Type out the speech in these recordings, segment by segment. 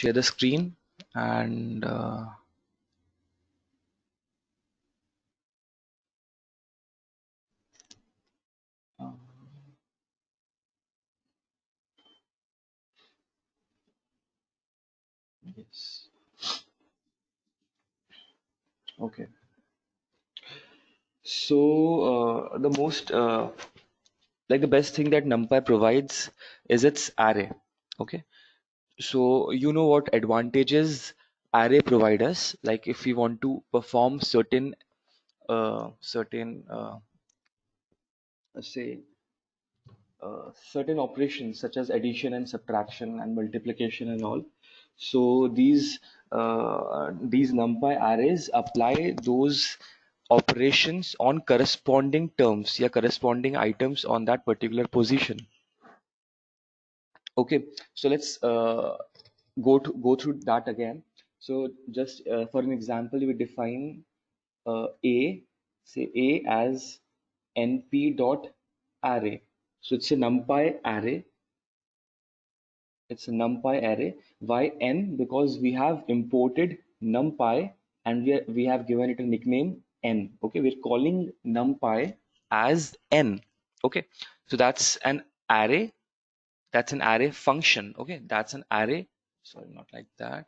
share the screen and uh, yes, okay. So the most like the best thing that NumPy provides is its array. Okay, so you know what advantages array provide us. Like if we want to perform certain say certain operations such as addition and subtraction and multiplication and all. So these NumPy arrays apply those operations on corresponding terms, yeah, corresponding items on that particular position. Okay, so let's go through that again. So just for an example, we define a say a as np dot array. So it's a NumPy array. It's a NumPy array. Why n? Because we have imported NumPy and we have given it a nickname n. Okay, we're calling NumPy as n. Okay, so that's an array. That's an array function. Okay, that's an array. Sorry, not like that.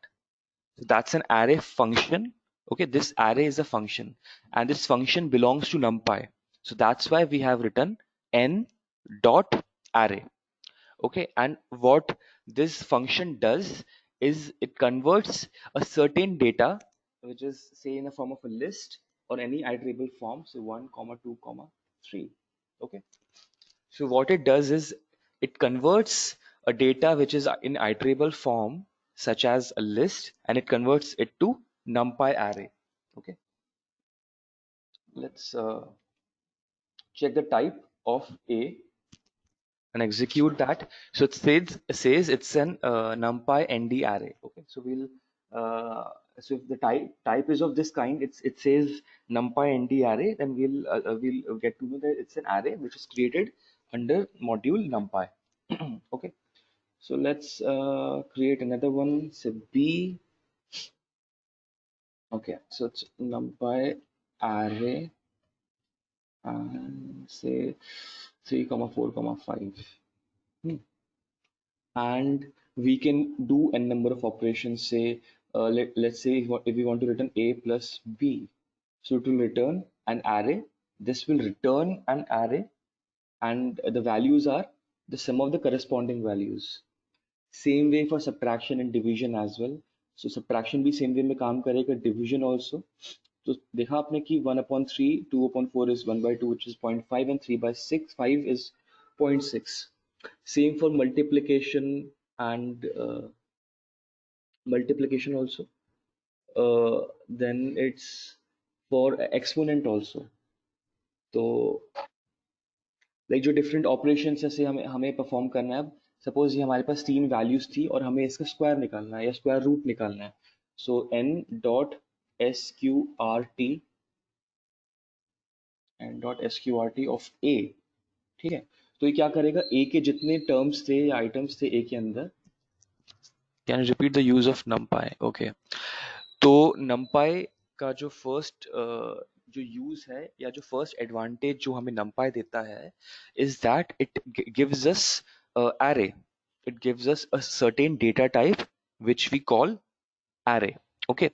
So that's an array function. Okay, this array is a function, and this function belongs to NumPy. So that's why we have written n dot array. Okay, and what this function does is it converts a certain data, which is say in the form of a list or any iterable form, so 1 comma 2 comma 3. Okay, so what it does is it converts a data which is in iterable form such as a list, and it converts it to NumPy array. Okay, let's check the type of a and execute that. So it says it's an NumPy ND array. Okay, so so if the type is of this kind, it says NumPy ND array, then we'll get to know that it's an array which is created under module NumPy. Okay, so let's create another one. Say B. Okay, so it's NumPy array and say 3 comma 4 comma 5. And we can do n number of operations. Say let's say if we want to return a plus b, so it will return an array. This will return an array, and the values are the sum of the corresponding values. Same way for subtraction and division as well. So subtraction भी same way में काम करेगा, division also. तो देखा आपने कि 1/3, 2/4 is 1/2, which is 0.5, and 3/6, 5 is 0.6. Same for multiplication and multiplication also. Then it's for exponent also. तो like जो डिफरेंट ऑपरेशन से हमें हमें परफॉर्म करना है. अब सपोज ये हमारे पास तीन वैल्यूज थी और हमें इसका स्क्वायर निकालना है या स्क्वायर रूट निकालना है. सो n.sqrt ऑफ ए. ठीक है, तो ये क्या करेगा, ए के जितने टर्म्स थे या आइटम्स थे ए के अंदर. Can repeat the use of numpy. Okay, तो numpy का जो फर्स्ट जो यूज है या जो फर्स्ट एडवांटेज जो हमें numpy देता है is that it gives us array. It gives us a certain data type which we call array. Okay,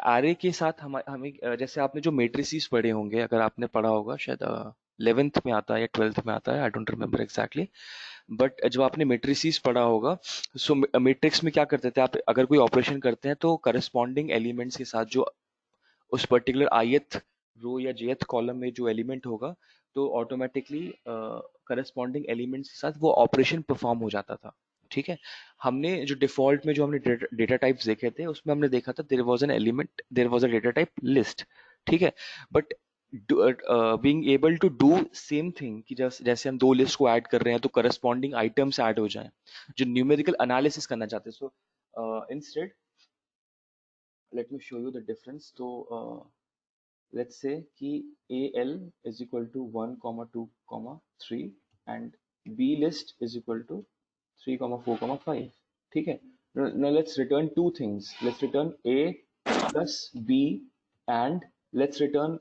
array के साथ हम हमें जैसे आपने जो मेट्रिसेस पढ़े होंगे, अगर आपने पढ़ा होगा शायद 11th में आता है या 12th में आता है, I don't remember exactly. But जब आपने मेट्रिसेस पढ़ा होगा, सो मैट्रिक्स में क्या करते थे आप, अगर कोई ऑपरेशन करते हैं तो करस्पॉन्डिंग एलिमेंट्स के साथ जो उस पर्टिकुलर ith रो या jth कॉलम में जो एलिमेंट होगा, तो ऑटोमेटिकली करस्पॉन्डिंग एलिमेंट्स के साथ वो ऑपरेशन परफॉर्म हो जाता था. ठीक है, हमने जो डिफॉल्ट में जो हमने डेटा टाइप्स देखे थे उसमें हमने देखा था there was an element, there was a data type list. ठीक है, but being able to do same thing कि जैसे हम दो लिस्ट को ऐड कर रहे हैं तो करस्पॉन्डिंग आइटम्स ऐड हो जाएं, जो न्यूमेरिकल एनालिसिस करना चाहते हैं. So instead let me show you the difference. तो let's say कि al is equal to 1 comma 2 comma 3 and b list is equal to 3 comma 4 comma 5. ठीक है, Now let's return two things. Let's return A plus B, and let's return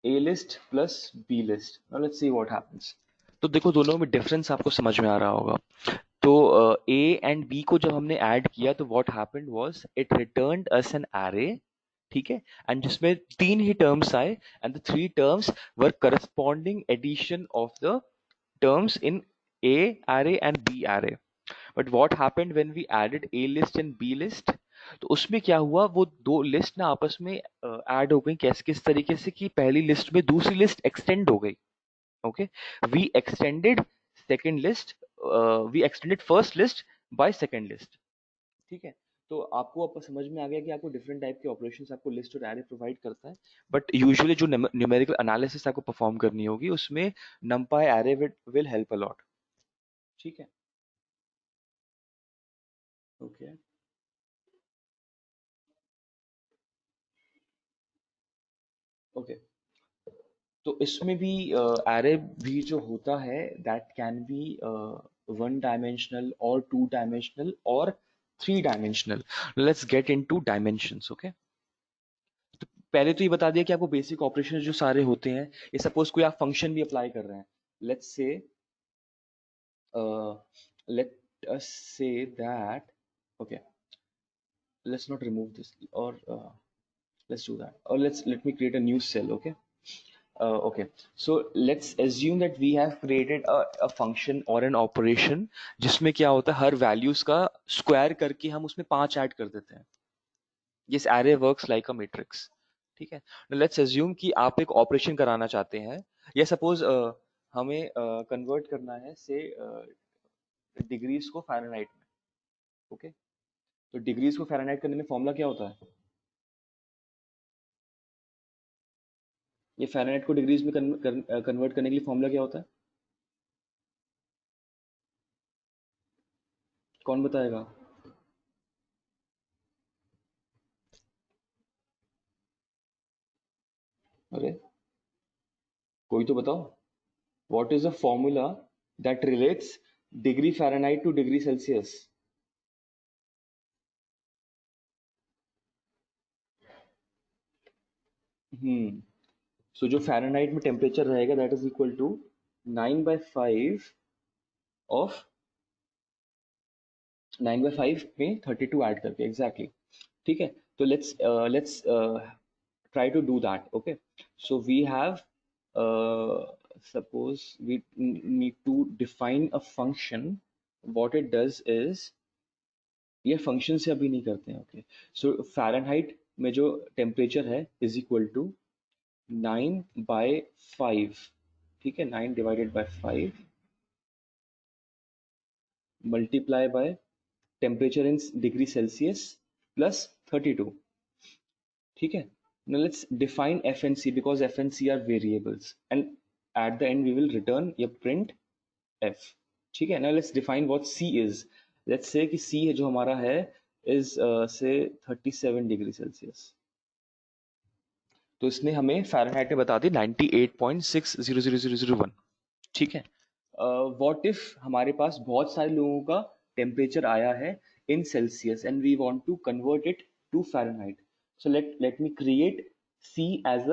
A list plus B list. Now let's see what happens. तो देखो दोनों में difference आपको समझ में आ रहा होगा. तो A एंड B को जब हमने ऐड किया तो what happened was it returned us an array, ठीक है, एंड जिसमें तीन ही टर्म्स आए, and the three terms were corresponding addition of the terms in A array and B array. But what happened when we added A list and B list? तो उसमें क्या हुआ, वो दो लिस्ट ना आपस में ऐड हो गई. कैसे, किस तरीके से कि पहली लिस्ट में दूसरी लिस्ट एक्सटेंड हो गई. Okay, we extended second list, we extended first list by second list. ठीक है, तो आपको अब समझ में आ गया कि आपको डिफरेंट टाइप के ऑपरेशंस आपको लिस्ट और एरे प्रोवाइड करता है. बट यूजुअली जो न्यूमेरिकल एनालिसिस आपको परफॉर्म करनी होगी उसमें numpy array will help a lot. ठीक है, ओके. ओके, तो इसमें भी एरे भी जो होता है that can be one dimensional और टू डायमेंशनल और three dimensional. Let's get into dimensions. Okay, पहले तो ये बता दिया कि आपको बेसिक ऑपरेशन जो सारे होते हैं, ये सपोज कोई आप फंक्शन भी अप्लाई कर रहे हैं. लेट्स से let us say that, okay, let's not remove this, or let's do that, or let me create a new cell. Okay, okay, so let's assume that we have created a function or an operation जिसमें क्या होता है, हर values का square करके हम उसमें 5 add कर देते हैं. Yes, array works like a matrix. ठीक है, लेट्स अज्यूम कि आप एक ऑपरेशन कराना चाहते हैं, या सपोज हमें कन्वर्ट करना है से डिग्रीज को फ़ारेनहाइट में. ओके, तो डिग्रीज को फ़ारेनहाइट करने में फॉर्मूला क्या होता है? ये फ़ारेनहाइट को डिग्रीज में कन्वर्ट करने के लिए फॉर्मूला क्या होता है? कौन बताएगा? अरे कोई तो बताओ. What is the formula that relates degree Fahrenheit to degree Celsius? So जो फ़ारेनहाइट में टेम्परेचर रहेगा that is equal to 9/5 of 9/5 में 32 ऐड करके एग्जैक्टली. ठीक है, तो let's try to do that. Okay, so we have suppose we need to define a function. What it does is, ये function से अभी नहीं करते हैं. ओके, सो फ़ारेनहाइट में जो टेम्परेचर है इज इक्वल टू 9/5. ठीक है, 9 divided by 5 multiply by temperature in degree Celsius plus 32. ठीक है, now let's define f and c because f and c are variables, and at the end we will return या print f. ठीक है, now let's define what c is. let's say कि c है जो हमारा है is say 37 डिग्री सेल्सियस. तो इसने हमें फ़ारेनहाइट में बता दी 98.600001. ठीक है, व्हाट इफ हमारे पास बहुत सारे लोगों का टेम्परेचर आया है in Celsius and we want to convert it to Fahrenheit. So let me create C as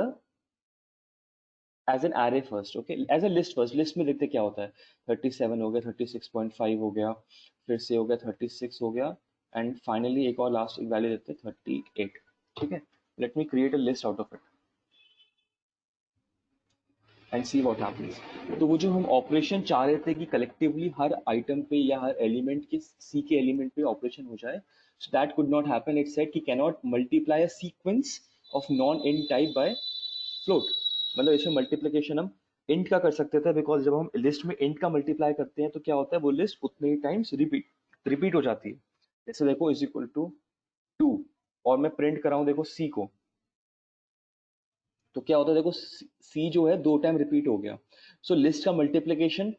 an array first. Okay, as a list first. List में देखते क्या होता है. 37 हो गया, 36.5 हो गया, फिर से हो गया 36 हो गया, एंड फाइनली एक और लास्ट एक वैल्यू देते हैं 38. ठीक है, let me create a list out of it and C what happens. तो वो जो हम ऑपरेशन चाह रहे थे कि कलेक्टिवली हर आइटम पे या हर एलिमेंट के सी के एलिमेंट पे ऑपरेशन हो जाए, so that could not happen. It said कि can not multiply a sequence of non int type by float. मतलब इसमें मल्टीप्लिकेशन हम इंट का कर सकते थे, बिकॉज जब हम लिस्ट में इंट का मल्टीप्लाई करते हैं तो क्या होता है, वो लिस्ट उतने ही टाइम्स रिपीट हो जाती है. जैसे देखो इज इक्वल टू 2, और मैं प्रिंट कर रहा हूँ देखो सी को, तो क्या होता है देखो सी जो है दो टाइम रिपीट हो गया. सो लिस्ट का मल्टीप्लीकेशन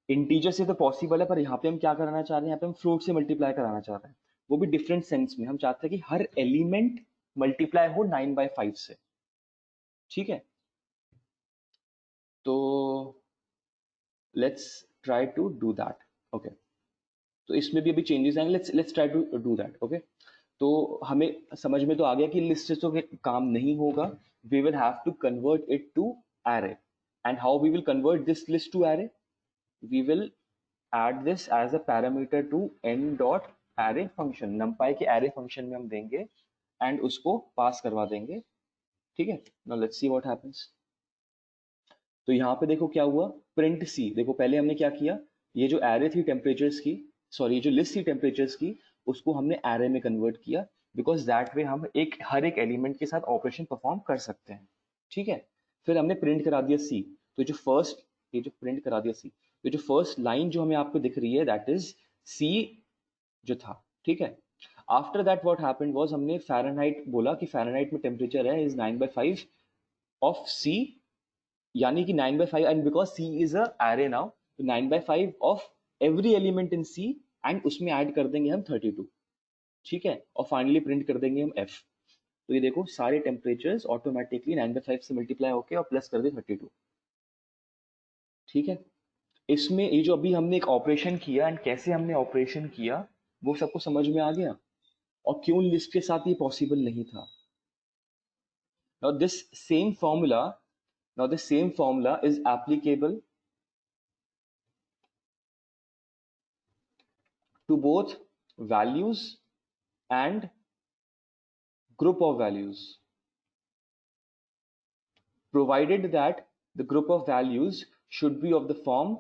इंटीजर से तो पॉसिबल है, पर यहाँ पे हम क्या कराना चाह रहे हैं, यहाँ पे हम फ्लोट से मल्टीप्लाई कराना चाह रहे हैं. वो भी डिफरेंट सेंस में. हम चाहते हैं कि हर एलिमेंट मल्टीप्लाई हो 9/5 से. ठीक है, तो let's try to do that. Okay, तो इसमें भी अभी चेंजेस आएंगे, let's try to do that. Okay, तो हमें समझ में तो आ गया कि लिस्ट से तो काम नहीं होगा, we will have to convert it to array. And how we will convert this list to array? We will add this as a parameter to n dot array function, numpy के array function में हम देंगे and उसको पास करवा देंगे। ठीक है, now let's see what happens. तो यहाँ पे देखो क्या हुआ, प्रिंट सी। देखो पहले हमने क्या किया, ये जो एरे थी टेम्परेचर्स की, सॉरी ये जो लिस्ट थी टेम्परेचर्स की, उसको हमने एरे में कन्वर्ट किया, बिकॉज दैट वे हम हर एक एलिमेंट के साथ ऑपरेशन परफॉर्म कर सकते हैं। ठीक है, फिर हमने प्रिंट करा दिया सी। तो जो फर्स्ट, ये जो प्रिंट करा दिया सी, तो जो फर्स्ट लाइन जो हमें आपको दिख रही है दैट इज सी जो था। ठीक है, after that what happened was, हमने फ़ारेनहाइट बोला कि फ़ारेनहाइट में टेम्परेचर है इज 9/5 ऑफ सी, यानी कि 9/5, and because C is a array now, तो 9/5 of every element in C, and उसमें ऐड कर देंगे हम 32। ठीक है, और फाइनली प्रिंट कर देंगे हम एफ। तो ये देखो सारे टेम्परेचर्स ऑटोमेटिकली 9/5 से मल्टीप्लाई होके और प्लस कर दे 32। ठीक है, इसमें ये जो अभी हमने एक ऑपरेशन किया एंड कैसे हमने ऑपरेशन किया वो सबको समझ में आ गया, और क्यों लिस्ट के साथ ये पॉसिबल नहीं था। Now this same formula, now the same formula is applicable to both values and group of values, provided that the group of values should be of the form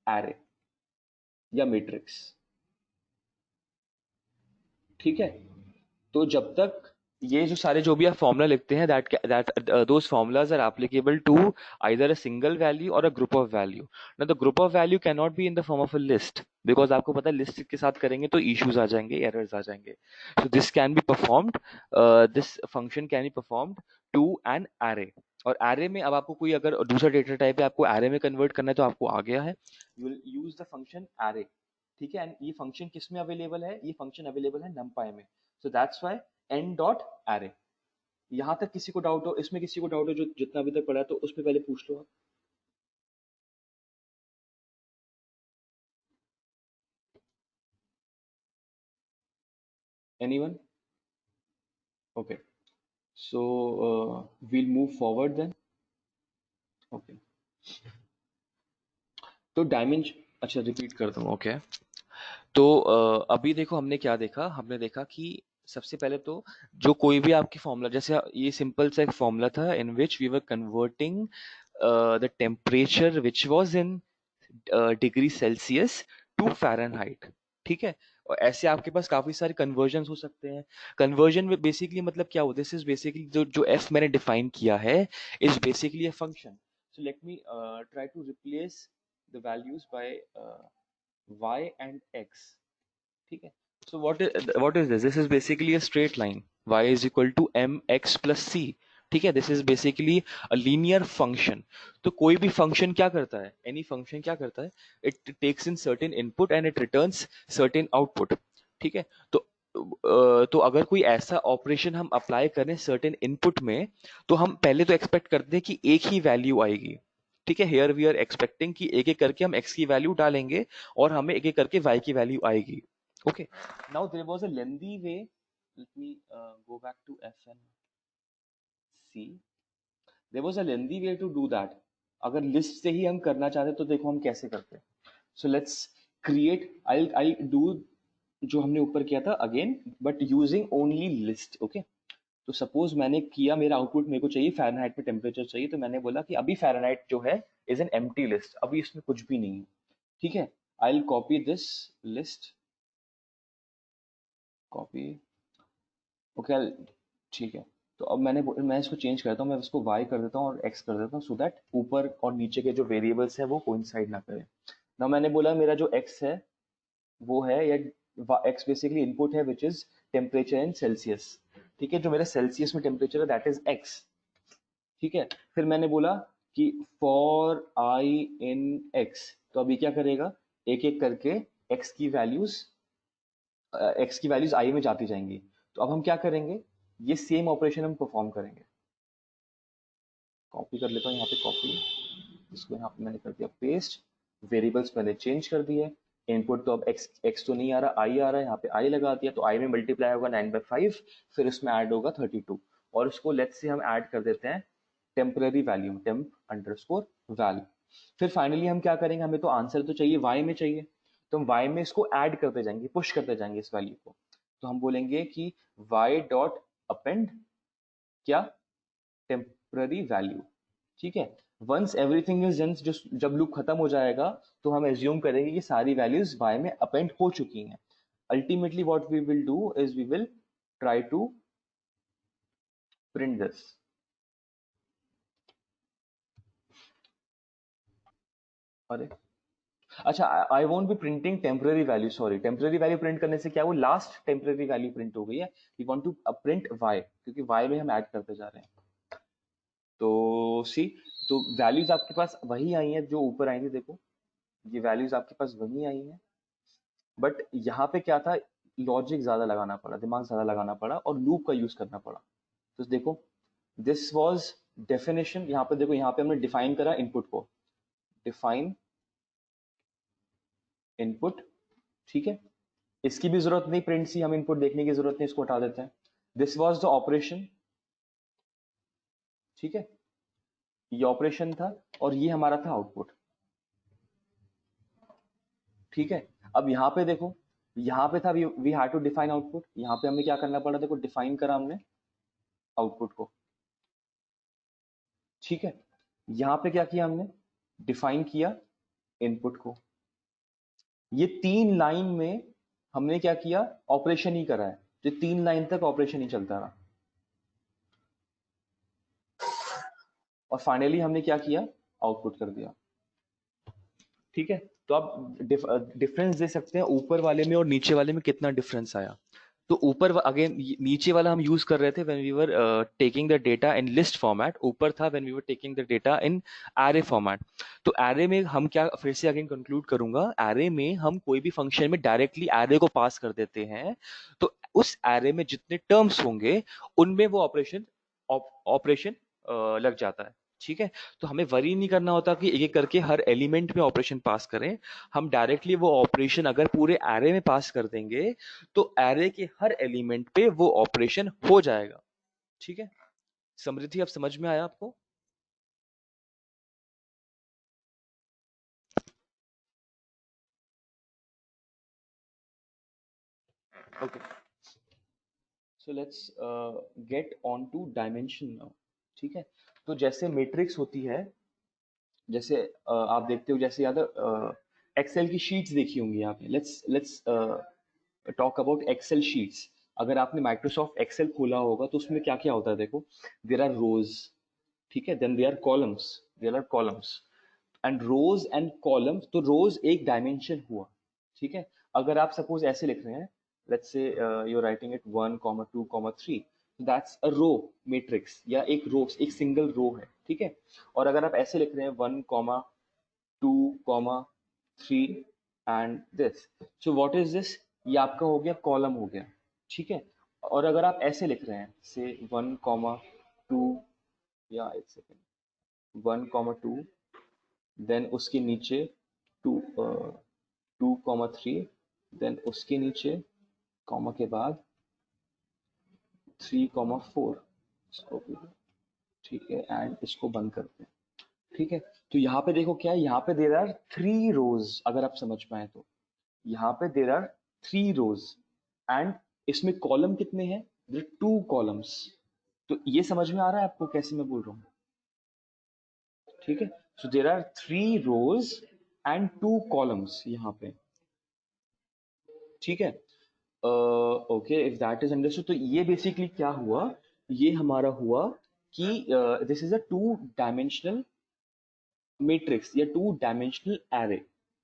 array या matrix। ठीक है, तो जब तक ये जो सारे जो भी आप फॉर्मूला लिखते हैं that those formulas are applicable to either a single value और अ ग्रुप ऑफ वैल्यू। ना the group of value can not be in the form of a list, because आपको पता है लिस्ट के साथ करेंगे तो इश्यूज आ जाएंगे, एरर्स आ जाएंगे। So this can be performed, this function can be performed to an array. और एरे में अब आपको कोई अगर दूसरा डेटा टाइप है आपको एरे में कन्वर्ट करना है तो आपको आ गया है, you will use the function array. ठीक है, एंड ये फंक्शन किस में अवेलेबल है? ये फंक्शन अवेलेबल है numpy में। So that's why n dot array. यहां तक किसी को डाउट हो, इसमें किसी को डाउट हो जो जितना अभी तक पढ़ा है तो उसमें पहले पूछ लो आप। Anyone? Okay, so we'll move forward then. Okay, तो डायमेंशन, अच्छा रिपीट कर दूं। ओके, तो अभी देखो हमने क्या देखा, हमने देखा कि सबसे पहले तो जो कोई भी आपकी फॉर्मूला, जैसे ये सिंपल सा एक फॉर्मूला था in which we were converting the temperature which was in degree Celsius to Fahrenheit. ठीक है, और ऐसे आपके पास काफी सारे कन्वर्जन हो सकते हैं। कन्वर्जन में बेसिकली मतलब क्या होता है, दिस इज बेसिकली जो जो एफ मैंने डिफाइन किया है is basically a function. So let me try to replace the values by y and x। ठीक है, so what is this is basically a straight line, y is equal to mx plus c। ठीक है, this is basically a linear function. तो कोई भी function क्या करता है, एनी फंक्शन क्या करता है, it takes in certain input and it returns certain output. ठीक है, तो अगर कोई ऐसा ऑपरेशन हम अप्लाई करें सर्टेन इनपुट में, तो हम पहले तो एक्सपेक्ट करते हैं कि एक ही वैल्यू आएगी। ठीक है, हियर वी आर एक्सपेक्टिंग कि एक एक करके हम x की वैल्यू डालेंगे और हमें एक एक करके y की वैल्यू आएगी। Okay, now there was a lengthy way. Let me go back to F and C. There was a lengthy way to do that. अगर लिस्ट से ही हम करना चाहते तो देखो हम कैसे करते हैं। So let's create. I'll do जो हमने ऊपर किया था again, but using only list. Okay, तो सपोज मैंने किया, मेरा आउटपुट मेरे को चाहिए फ़ारेनहाइट में टेम्परेचर चाहिए, तो मैंने बोला कि अभी फ़ारेनहाइट जो है इज एन एम्प्टी लिस्ट, अभी इसमें कुछ भी नहीं है। ठीक है, I will copy this list, copy. Okay, ठीक है, तो अब मैं इसको चेंज करता हूँ, मैं इसको y कर देता हूँ और x कर देता हूँ, सो दैट ऊपर और नीचे के जो वेरिएबल्स है वो कोइंसाइड ना करें। ना मैंने बोला मेरा जो x है वो है, या x बेसिकली इनपुट है which is temperature in Celsius. ठीक है, जो मेरा सेल्सियस में टेम्परेचर है दैट इज x। ठीक है, फिर मैंने बोला कि फॉर i इन x, तो अभी क्या करेगा, एक एक करके x की वैल्यूज i में जाती जाएंगी। तो अब हम क्या करेंगे, ये सेम ऑपरेशन हम परफॉर्म करेंगे। कॉपी कर लेता हूँ यहाँ पे, कॉपी, इसको यहाँ पे मैंने कर दिया पेस्ट, वेरिएबल्स पहले चेंज कर दिए, इनपुट तो अब x तो नहीं आ रहा, i आ रहा है, यहाँ पे i लगा दिया, तो i में मल्टीप्लाई होगा 9/5, फिर उसमें ऐड होगा 32, और उसको लेट्स से हम ऐड कर देते हैं temporary value, temp underscore value. फिर फाइनली हम क्या करेंगे, हमें तो आंसर तो चाहिए y में चाहिए, तो हम y में इसको ऐड करते जाएंगे, पुश करते जाएंगे इस वैल्यू को। तो हम बोलेंगे कि y डॉट अपेंड क्या, टेम्पररी वैल्यू। ठीक है, वंस एवरीथिंग इज डन, जब लूप खत्म हो जाएगा तो हम एज्यूम करेंगे कि सारी वैल्यूज y में अपेंड हो चुकी हैं। Ultimately what we will do is we will try to print this. अरे अच्छा, I won't be printing temporary value, sorry, temporary value print करने से क्या, वो लास्ट टेम्पररी वैल्यू प्रिंट हो गई है। We want to print y, क्योंकि y में हम ऐड करते जा रहे हैं। तो सी, तो वैल्यूज आपके पास वही आई हैं जो ऊपर आई थी, देखो ये वैल्यूज आपके पास वही आई हैं, बट यहाँ पे क्या था, लॉजिक ज्यादा लगाना पड़ा, दिमाग ज्यादा लगाना पड़ा, और लूप का यूज करना पड़ा। तो देखो, दिस वाज डेफिनेशन, यहाँ पे देखो, यहाँ पे हमने डिफाइन करा इनपुट को, डिफाइन इनपुट। ठीक है, इसकी भी जरूरत नहीं, प्रिंट सी, हम इनपुट देखने की जरूरत नहीं, इसको हटा देते हैं। दिस वाज द ऑपरेशन, ठीक है, ये ऑपरेशन था, और ये हमारा था आउटपुट। ठीक है, अब यहाँ पे देखो, यहाँ पे था we had to define output, यहाँ पे हमें क्या करना पड़ा, देखो डिफाइन करा हमने आउटपुट को। ठीक है, यहाँ पे क्या किया हमने, डिफाइन किया इनपुट को। ये 3 लाइन में हमने क्या किया, ऑपरेशन ही करा है, तो 3 लाइन तक ऑपरेशन ही चलता रहा, और फाइनली हमने क्या किया, आउटपुट कर दिया। ठीक है, तो आप डिफरेंस दे सकते हैं ऊपर वाले में और नीचे वाले में, कितना डिफरेंस आया। तो ऊपर अगेन नीचे वाला हम यूज कर रहे थे when we were taking the data in list format, ऊपर था when we were taking the data in array format. तो एरे में हम क्या, फिर से अगेन कंक्लूड करूंगा, एरे में हम कोई भी फंक्शन में डायरेक्टली एरे को पास कर देते हैं, तो उस एरे में जितने टर्म्स होंगे उनमें वो ऑपरेशन ऑपरेशन लग जाता है। ठीक है, तो हमें वरी नहीं करना होता कि एक एक करके हर एलिमेंट में ऑपरेशन पास करें, हम डायरेक्टली वो ऑपरेशन अगर पूरे एरे में पास कर देंगे तो एरे के हर एलिमेंट पे वो ऑपरेशन हो जाएगा। ठीक है, समृद्धि अब समझ में आया आपको? Okay, so let's get on to dimension now. ठीक है, तो जैसे मैट्रिक्स होती है, जैसे आप देखते हो, जैसे याद है, एक्सेल की शीट्स देखी होंगी आपने, let's talk about Excel sheets. अगर आपने माइक्रोसॉफ्ट एक्सेल खोला होगा तो उसमें क्या क्या होता है, देखो देयर आर रोज, ठीक है, then there are columns and rows and columns. तो रोज एक डायमेंशन हुआ, ठीक है। अगर आप सपोज ऐसे लिख रहे हैं, let's say you are writing it 1, 2, 3, that's a row matrix, या एक रो, एक सिंगल रो है, ठीक है। और अगर आप ऐसे लिख रहे हैं 1, 2, 3 and this, so what is this, ये आपका हो गया कॉलम हो गया, ठीक है। और अगर आप ऐसे लिख रहे हैं से 1, 2, या एक सेकेंड, 1, 2, देन उसके नीचे 2, 3, देन उसके नीचे कॉमा के बाद 3, 4, इसको भी, ठीक है, एंड इसको बंद करते हैं। ठीक है, तो यहाँ पे देखो क्या है, यहाँ पे देर आर 3 रोज, अगर आप समझ पाए तो यहाँ पे देर आर 3 रोज, एंड इसमें कॉलम कितने हैं, देर 2 कॉलम्स। तो ये समझ में आ रहा है आपको कैसे मैं बोल रहा हूँ? ठीक है, so there are 3 rows and 2 columns यहाँ पे। ठीक है, okay, if that is understood, तो ये बेसिकली क्या हुआ, ये हमारा हुआ कि this is a 2 dimensional matrix या 2 डायमेंशनल एरे।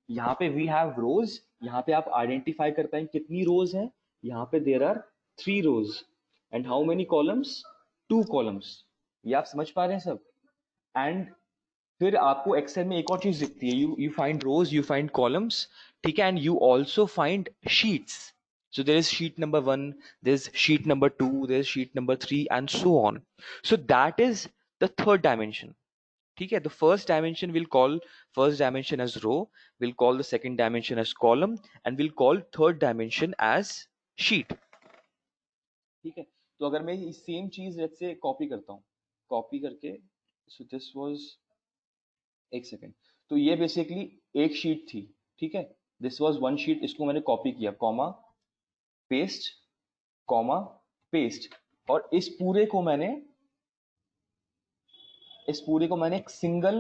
यहाँ पे वी हैव रोज, यहाँ पे आप आइडेंटिफाई कर पाएंगे कितनी रोज हैं, यहाँ पे there are 3 rows, and how many columns, 2 columns. ये आप समझ पा रहे हैं सब? एंड फिर आपको एक्सेल में एक और चीज दिखती है, you find rows, you find columns, ठीक है, and you also find sheets. So there is sheet number 1, there's sheet number 2, there's sheet number 3, and so on. So that is the third dimension. ठीक है, the first dimension will call first dimension as row, will call the second dimension as column and will call third dimension as sheet. ठीक है, तो अगर मैं same चीज let's say copy करता हूँ, कॉपी करके, सो दिस वाज, एक सेकेंड, तो ये बेसिकली एक शीट थी, ठीक है, दिस वाज वन शीट, इसको मैंने कॉपी किया, कॉमा पेस्ट, कॉमा पेस्ट, और इस पूरे को मैंने एक सिंगल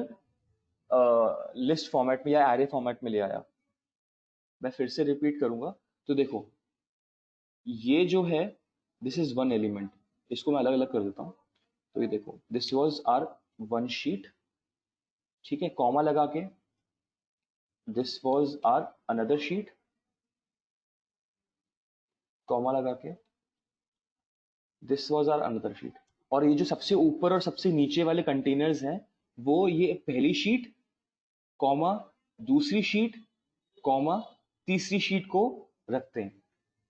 लिस्ट फॉर्मेट में या एरे फॉर्मेट में ले आया। मैं फिर से रिपीट करूंगा, तो देखो ये जो है दिस इज वन एलिमेंट, इसको मैं अलग अलग कर देता हूँ, तो ये देखो this was our one sheet, ठीक है, कॉमा लगा के this was our another sheet, comma लगा के this was our another sheet, और ये जो सबसे ऊपर और सबसे नीचे वाले कंटेनर्स हैं वो ये पहली शीट, कॉमा दूसरी शीट, कॉमा तीसरी शीट को रखते हैं।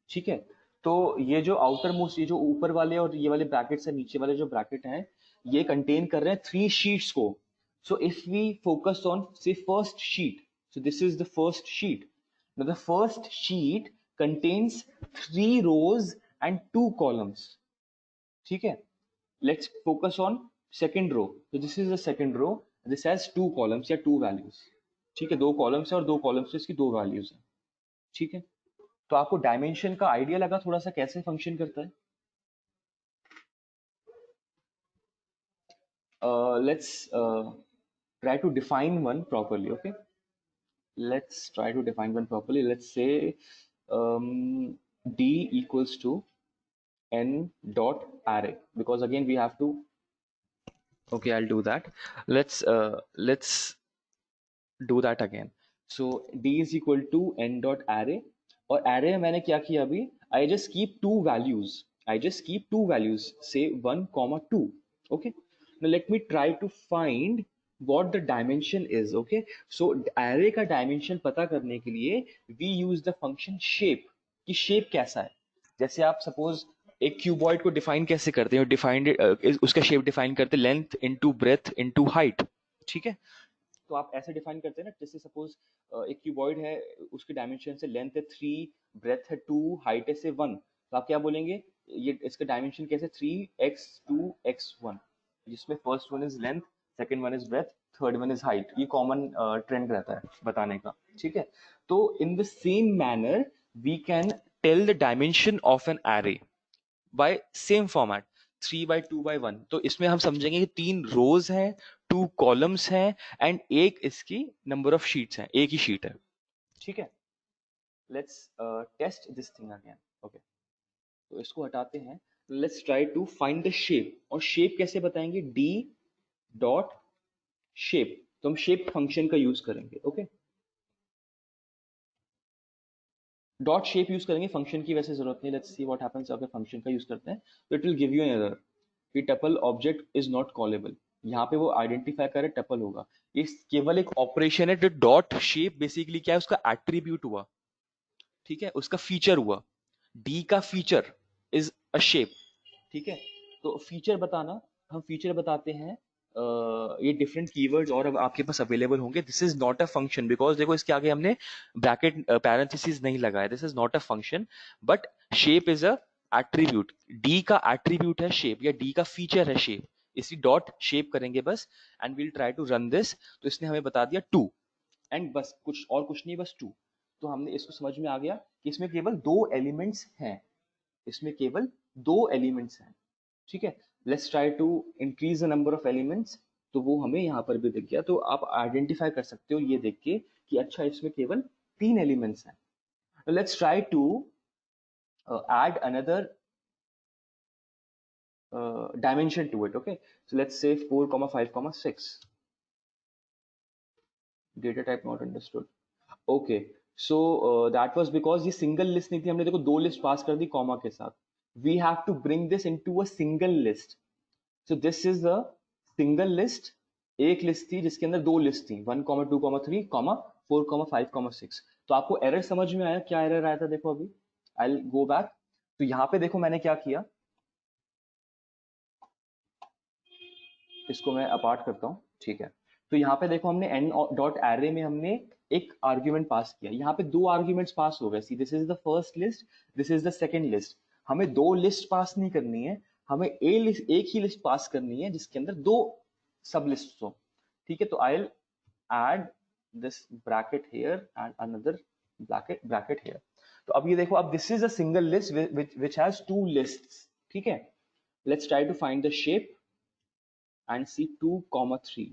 ठीक है, तो ये जो आउटर मोस्ट, ये जो ऊपर वाले और ये वाले ब्रैकेट्स है, नीचे वाले जो ब्रैकेट हैं, ये कंटेन कर रहे हैं थ्री शीट्स को। So if we focus on say first sheet, so this is the first sheet, now the first sheet contains 3 rows and 2 columns, ठीक है, let's focus on second row, so this is the second row, this has 2 columns या 2 values, ठीक है, 2 columns है और 2 columns से इसकी 2 values है, ठीक है, तो आपको डायमेंशन का आइडिया लगा थोड़ा सा कैसे फंक्शन करता है। Let's try to define one properly, okay, let's try to define one properly, let's say d equals to n dot array, because again we have to, okay, I'll do that, let's do that again, so d is equal to n dot array, और array में मैंने क्या किया अभी, I just keep two values, say 1 comma 2, okay, now let me try to find what the dimension is, okay, so array का dimension पता करने के लिए we use the function shape, कि shape कैसा है, जैसे आप सपोज एक क्यूबॉइड को डिफाइन कैसे करते हैं, डिफाइंड उसका शेप डिफाइन करते हैं length into breadth into height, ठीक है, तो आप ऐसे डिफाइन करते हैं ना, जैसे सपोज एक क्यूबॉइड है, उसके डायमेंशन से लेंथ है 3, ब्रेथ है 2, हाइट है से 1, तो आप क्या बोलेंगे, ये इसका डायमेंशन कैसे 3x2x1, जिसमें first one is length, second one is breadth, third one is height, ये कॉमन ट्रेंड रहता है बताने का, ठीक है, तो in the same manner we can tell the dimension of an array by same format 3/2/1, तो इसमें हम समझेंगे कि 3 रोज हैं, 2 कॉलम्स हैं एंड एक इसकी नंबर ऑफ शीट्स हैं, एक ही शीट है, ठीक है, let's test this thing again, okay, तो इसको हटाते हैं, let's try to find the shape, और शेप कैसे बताएंगे, d डॉट शेप, तो हम शेप फंक्शन का यूज करेंगे, ओके, डॉट शेप यूज करेंगे, फंक्शन की वैसे जरूरत नहीं, लेट्स सी व्हाट हैपेंस अगर फंक्शन का यूज करते हैं, तो it will give you an error कि tuple object is not callable, यहाँ पे वो आइडेंटिफाई करे टपल होगा, ये केवल एक ऑपरेशन है, जो डॉट शेप बेसिकली क्या है, उसका एट्रीब्यूट हुआ, ठीक है, उसका फीचर हुआ, डी का फीचर इज अ शेप, ठीक है, तो फीचर बताना, हम फीचर बताते हैं, ये डिफरेंट कीवर्ड्स और अब आपके पास अवेलेबल होंगे, this is not a function, because देखो इसके आगे हमने ब्रैकेट पैरेंथेसिस नहीं लगाया, this is not a function, but shape is a attribute, D का एट्रीब्यूट है शेप, या डी का फीचर है शेप, इसी डॉट शेप करेंगे बस, and will try to run this, तो इसने हमें बता दिया 2, एंड बस कुछ और कुछ नहीं, बस 2, तो हमने इसको समझ में आ गया कि इसमें केवल 2 एलिमेंट्स हैं, इसमें केवल 2 एलिमेंट्स हैं, ठीक है, let's try to increase the number of elements, तो वो हमें यहाँ पर भी दिख गया, तो आप आइडेंटिफाई कर सकते हो ये देख के कि अच्छा इसमें केवल 3 एलिमेंट्स हैं, let's try to add another dimension to it, okay, so let's say 4,5,6, data type not understood, okay, so that was because ये सिंगल लिस्ट नहीं थी, हमने देखो 2 लिस्ट पास कर दी कॉमा के साथ, we have to bring this into a single list, so this is a single list, एक list थी जिसके अंदर 2 लिस्ट थी 1,2,3, 4,5,6, तो आपको एरर समझ में आया, क्या एरर आया था, देखो अभी आई विल गो बैक, तो यहाँ पे देखो मैंने क्या किया, इसको मैं अपार्ट करता हूँ, ठीक है, तो यहाँ पे देखो हमने n डॉट array में हमने एक आर्ग्यूमेंट पास किया, यहाँ पे दो आर्ग्यूमेंट्स पास हो गए। सी this is the first list, this is the second list. हमें दो लिस्ट पास नहीं करनी है, हमें एक ही लिस्ट पास करनी है जिसके अंदर दो सब लिस्ट हो। ठीक है, तो I will add this bracket here and another bracket here. तो अब ये देखो, अब this is a single list which has two lists. ठीक है, let's try to find the shape and see 2,3।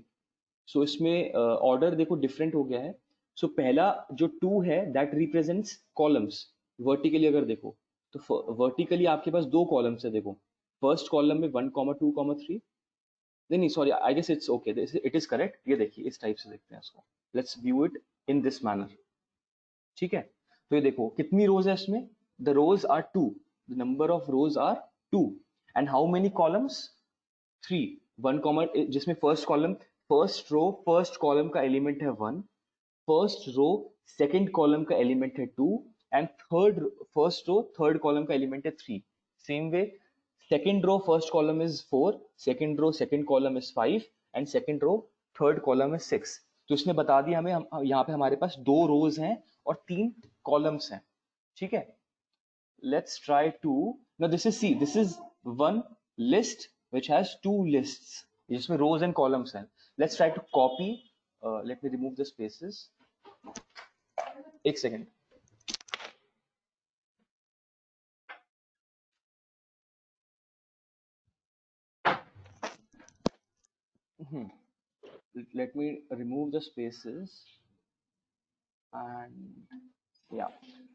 So इसमें ऑर्डर देखो डिफरेंट हो गया है। सो पहला जो 2 है दैट रिप्रेजेंट्स कॉलम्स। वर्टिकली अगर देखो तो वर्टिकली आपके पास दो कॉलम्स है। देखो फर्स्ट कॉलम में 1,2,3। नहीं sorry, I guess it's okay, it is correct. ये देखिए इस टाइप से देखते हैं इसको, let's view it in this manner. ठीक है, तो ये देखो कितनी रोज है इसमें, the rows are 2, the number of rows are 2 and how many columns 3। 1 common, जिसमें फर्स्ट रो फर्स्ट कॉलम का एलिमेंट है 1, फर्स्ट रो सेकंड कॉलम का एलिमेंट है 2 and first row third column का एलिमेंट है 3। Same way second row first column is 4, second row second column is 5 and second row third column is 6। तो इसने बता दिया हमें, यहाँ पे हमारे पास दो रोज हैं और 3 कॉलम्स हैं। ठीक है, let's try to, now this is C, this is one list which has two lists, जिसमें rows and columns हैं। Let's try to copy, let me remove the spaces, एक second। Let me remove the spaces and yeah,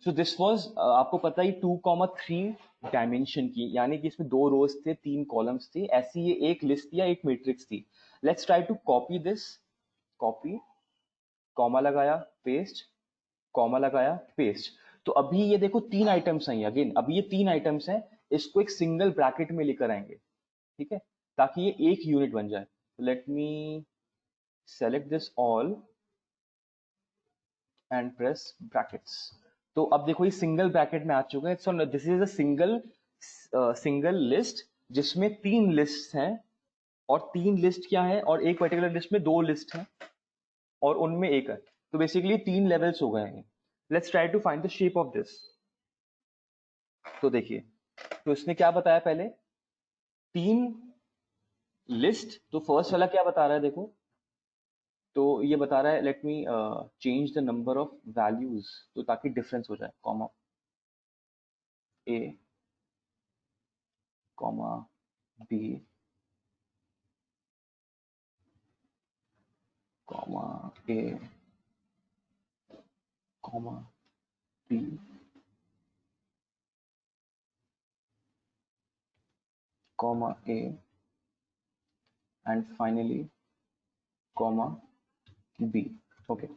so this was आपको पता ही 2,3 dimension की, यानी कि इसमें दो रोज थे 3 कॉलम्स थे, ऐसी ये एक लिस्ट या एक मैट्रिक्स थी। Let's try to copy this, copy, comma लगाया, पेस्ट, कॉमा लगाया, पेस्ट। तो अभी ये देखो 3 आइटम्स हैं अगेन, अभी ये 3 आइटम्स हैं, इसको एक सिंगल ब्रैकेट में लेकर आएंगे। ठीक है, ताकि ये एक यूनिट बन जाए। Let me select this all and press brackets. तो अब देखो ये सिंगल ब्रैकेट में आ चुका है। सो this is a single list जिसमें 3 लिस्ट हैं, और 3 लिस्ट क्या है, और एक पर्टिकुलर लिस्ट में 2 लिस्ट हैं और उनमें एक है। तो बेसिकली 3 लेवल्स हो गए हैं। Let's try to find the shape of this. तो देखिए, तो इसने क्या बताया पहले, 3 लिस्ट। तो फर्स्ट वाला क्या बता रहा है देखो, तो ये बता रहा है let me change the number of values, तो ताकि डिफरेंस हो जाए, comma A, comma B, comma A, comma B, comma A and finally comma B. Okay,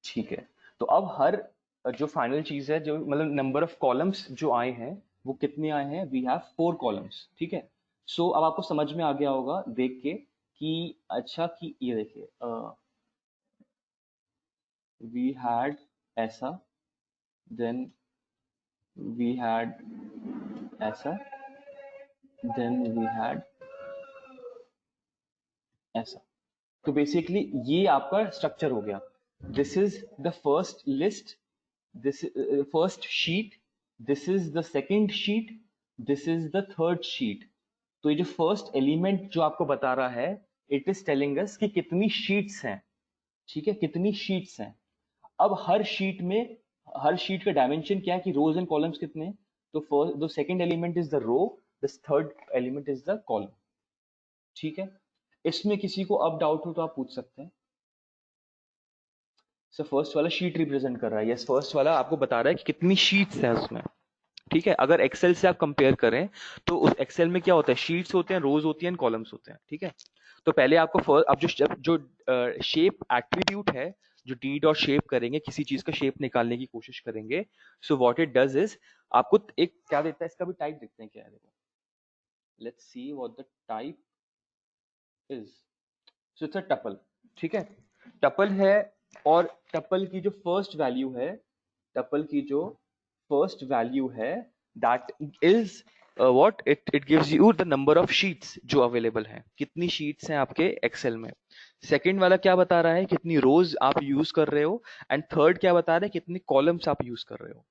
ठीक है। तो अब हर जो फाइनल चीज है, जो मतलब नंबर ऑफ कॉलम्स जो आए हैं वो कितने आए हैं, वी हैव 4 कॉलम्स। ठीक है, सो अब आपको समझ में आ गया होगा देख के कि अच्छा, कि ये देखिए वी हैड ऐसा, देन वी हैड ऐसा, देन वी हैड ऐसा। तो बेसिकली ये आपका स्ट्रक्चर हो गया। This is the first list, this first sheet, this is the second sheet, this is the third sheet. तो ये जो फर्स्ट एलिमेंट जो आपको बता रहा है, इट इज टेलिंग अस कि कितनी शीट्स हैं। ठीक है, कितनी शीट्स हैं। अब हर शीट में, हर शीट का डायमेंशन क्या है कि रोज एंड कॉलम्स कितने हैं। तो first, the second element is the row, the third element is the column. ठीक है, इसमें किसी को अब डाउट हो तो आप पूछ सकते हैं। सर फर्स्ट वाला शीट रिप्रेजेंट कर रहा है, यस फर्स्ट वाला आपको बता रहा है कि कितनी शीट्स हैं उसमें। ठीक है, अगर एक्सेल से आप कंपेयर करें तो उस एक्सेल में क्या होता है, शीट्स होते हैं, रोज होती हैं, कॉलम्स होते हैं। ठीक है, तो पहले आपको फर्स्ट, अब जो शेप एट्रीब्यूट है, जो डी डॉट शेप करेंगे, किसी चीज का शेप निकालने की कोशिश करेंगे, so what it does is आपको एक क्या देता है, इसका भी टाइप देखते हैं क्या है। देखो, let's see what the type is. So it's a tuple. ठीक है, टपल है, और टपल की जो फर्स्ट वैल्यू है, टपल की जो फर्स्ट वैल्यू है that is what it gives you the number of sheets जो अवेलेबल हैं, कितनी शीट्स हैं आपके एक्सेल में। सेकंड वाला क्या बता रहा है, कितनी रोज आप यूज कर रहे हो। एंड थर्ड क्या बता रहा है, कितनी कॉलम्स आप यूज कर रहे हो।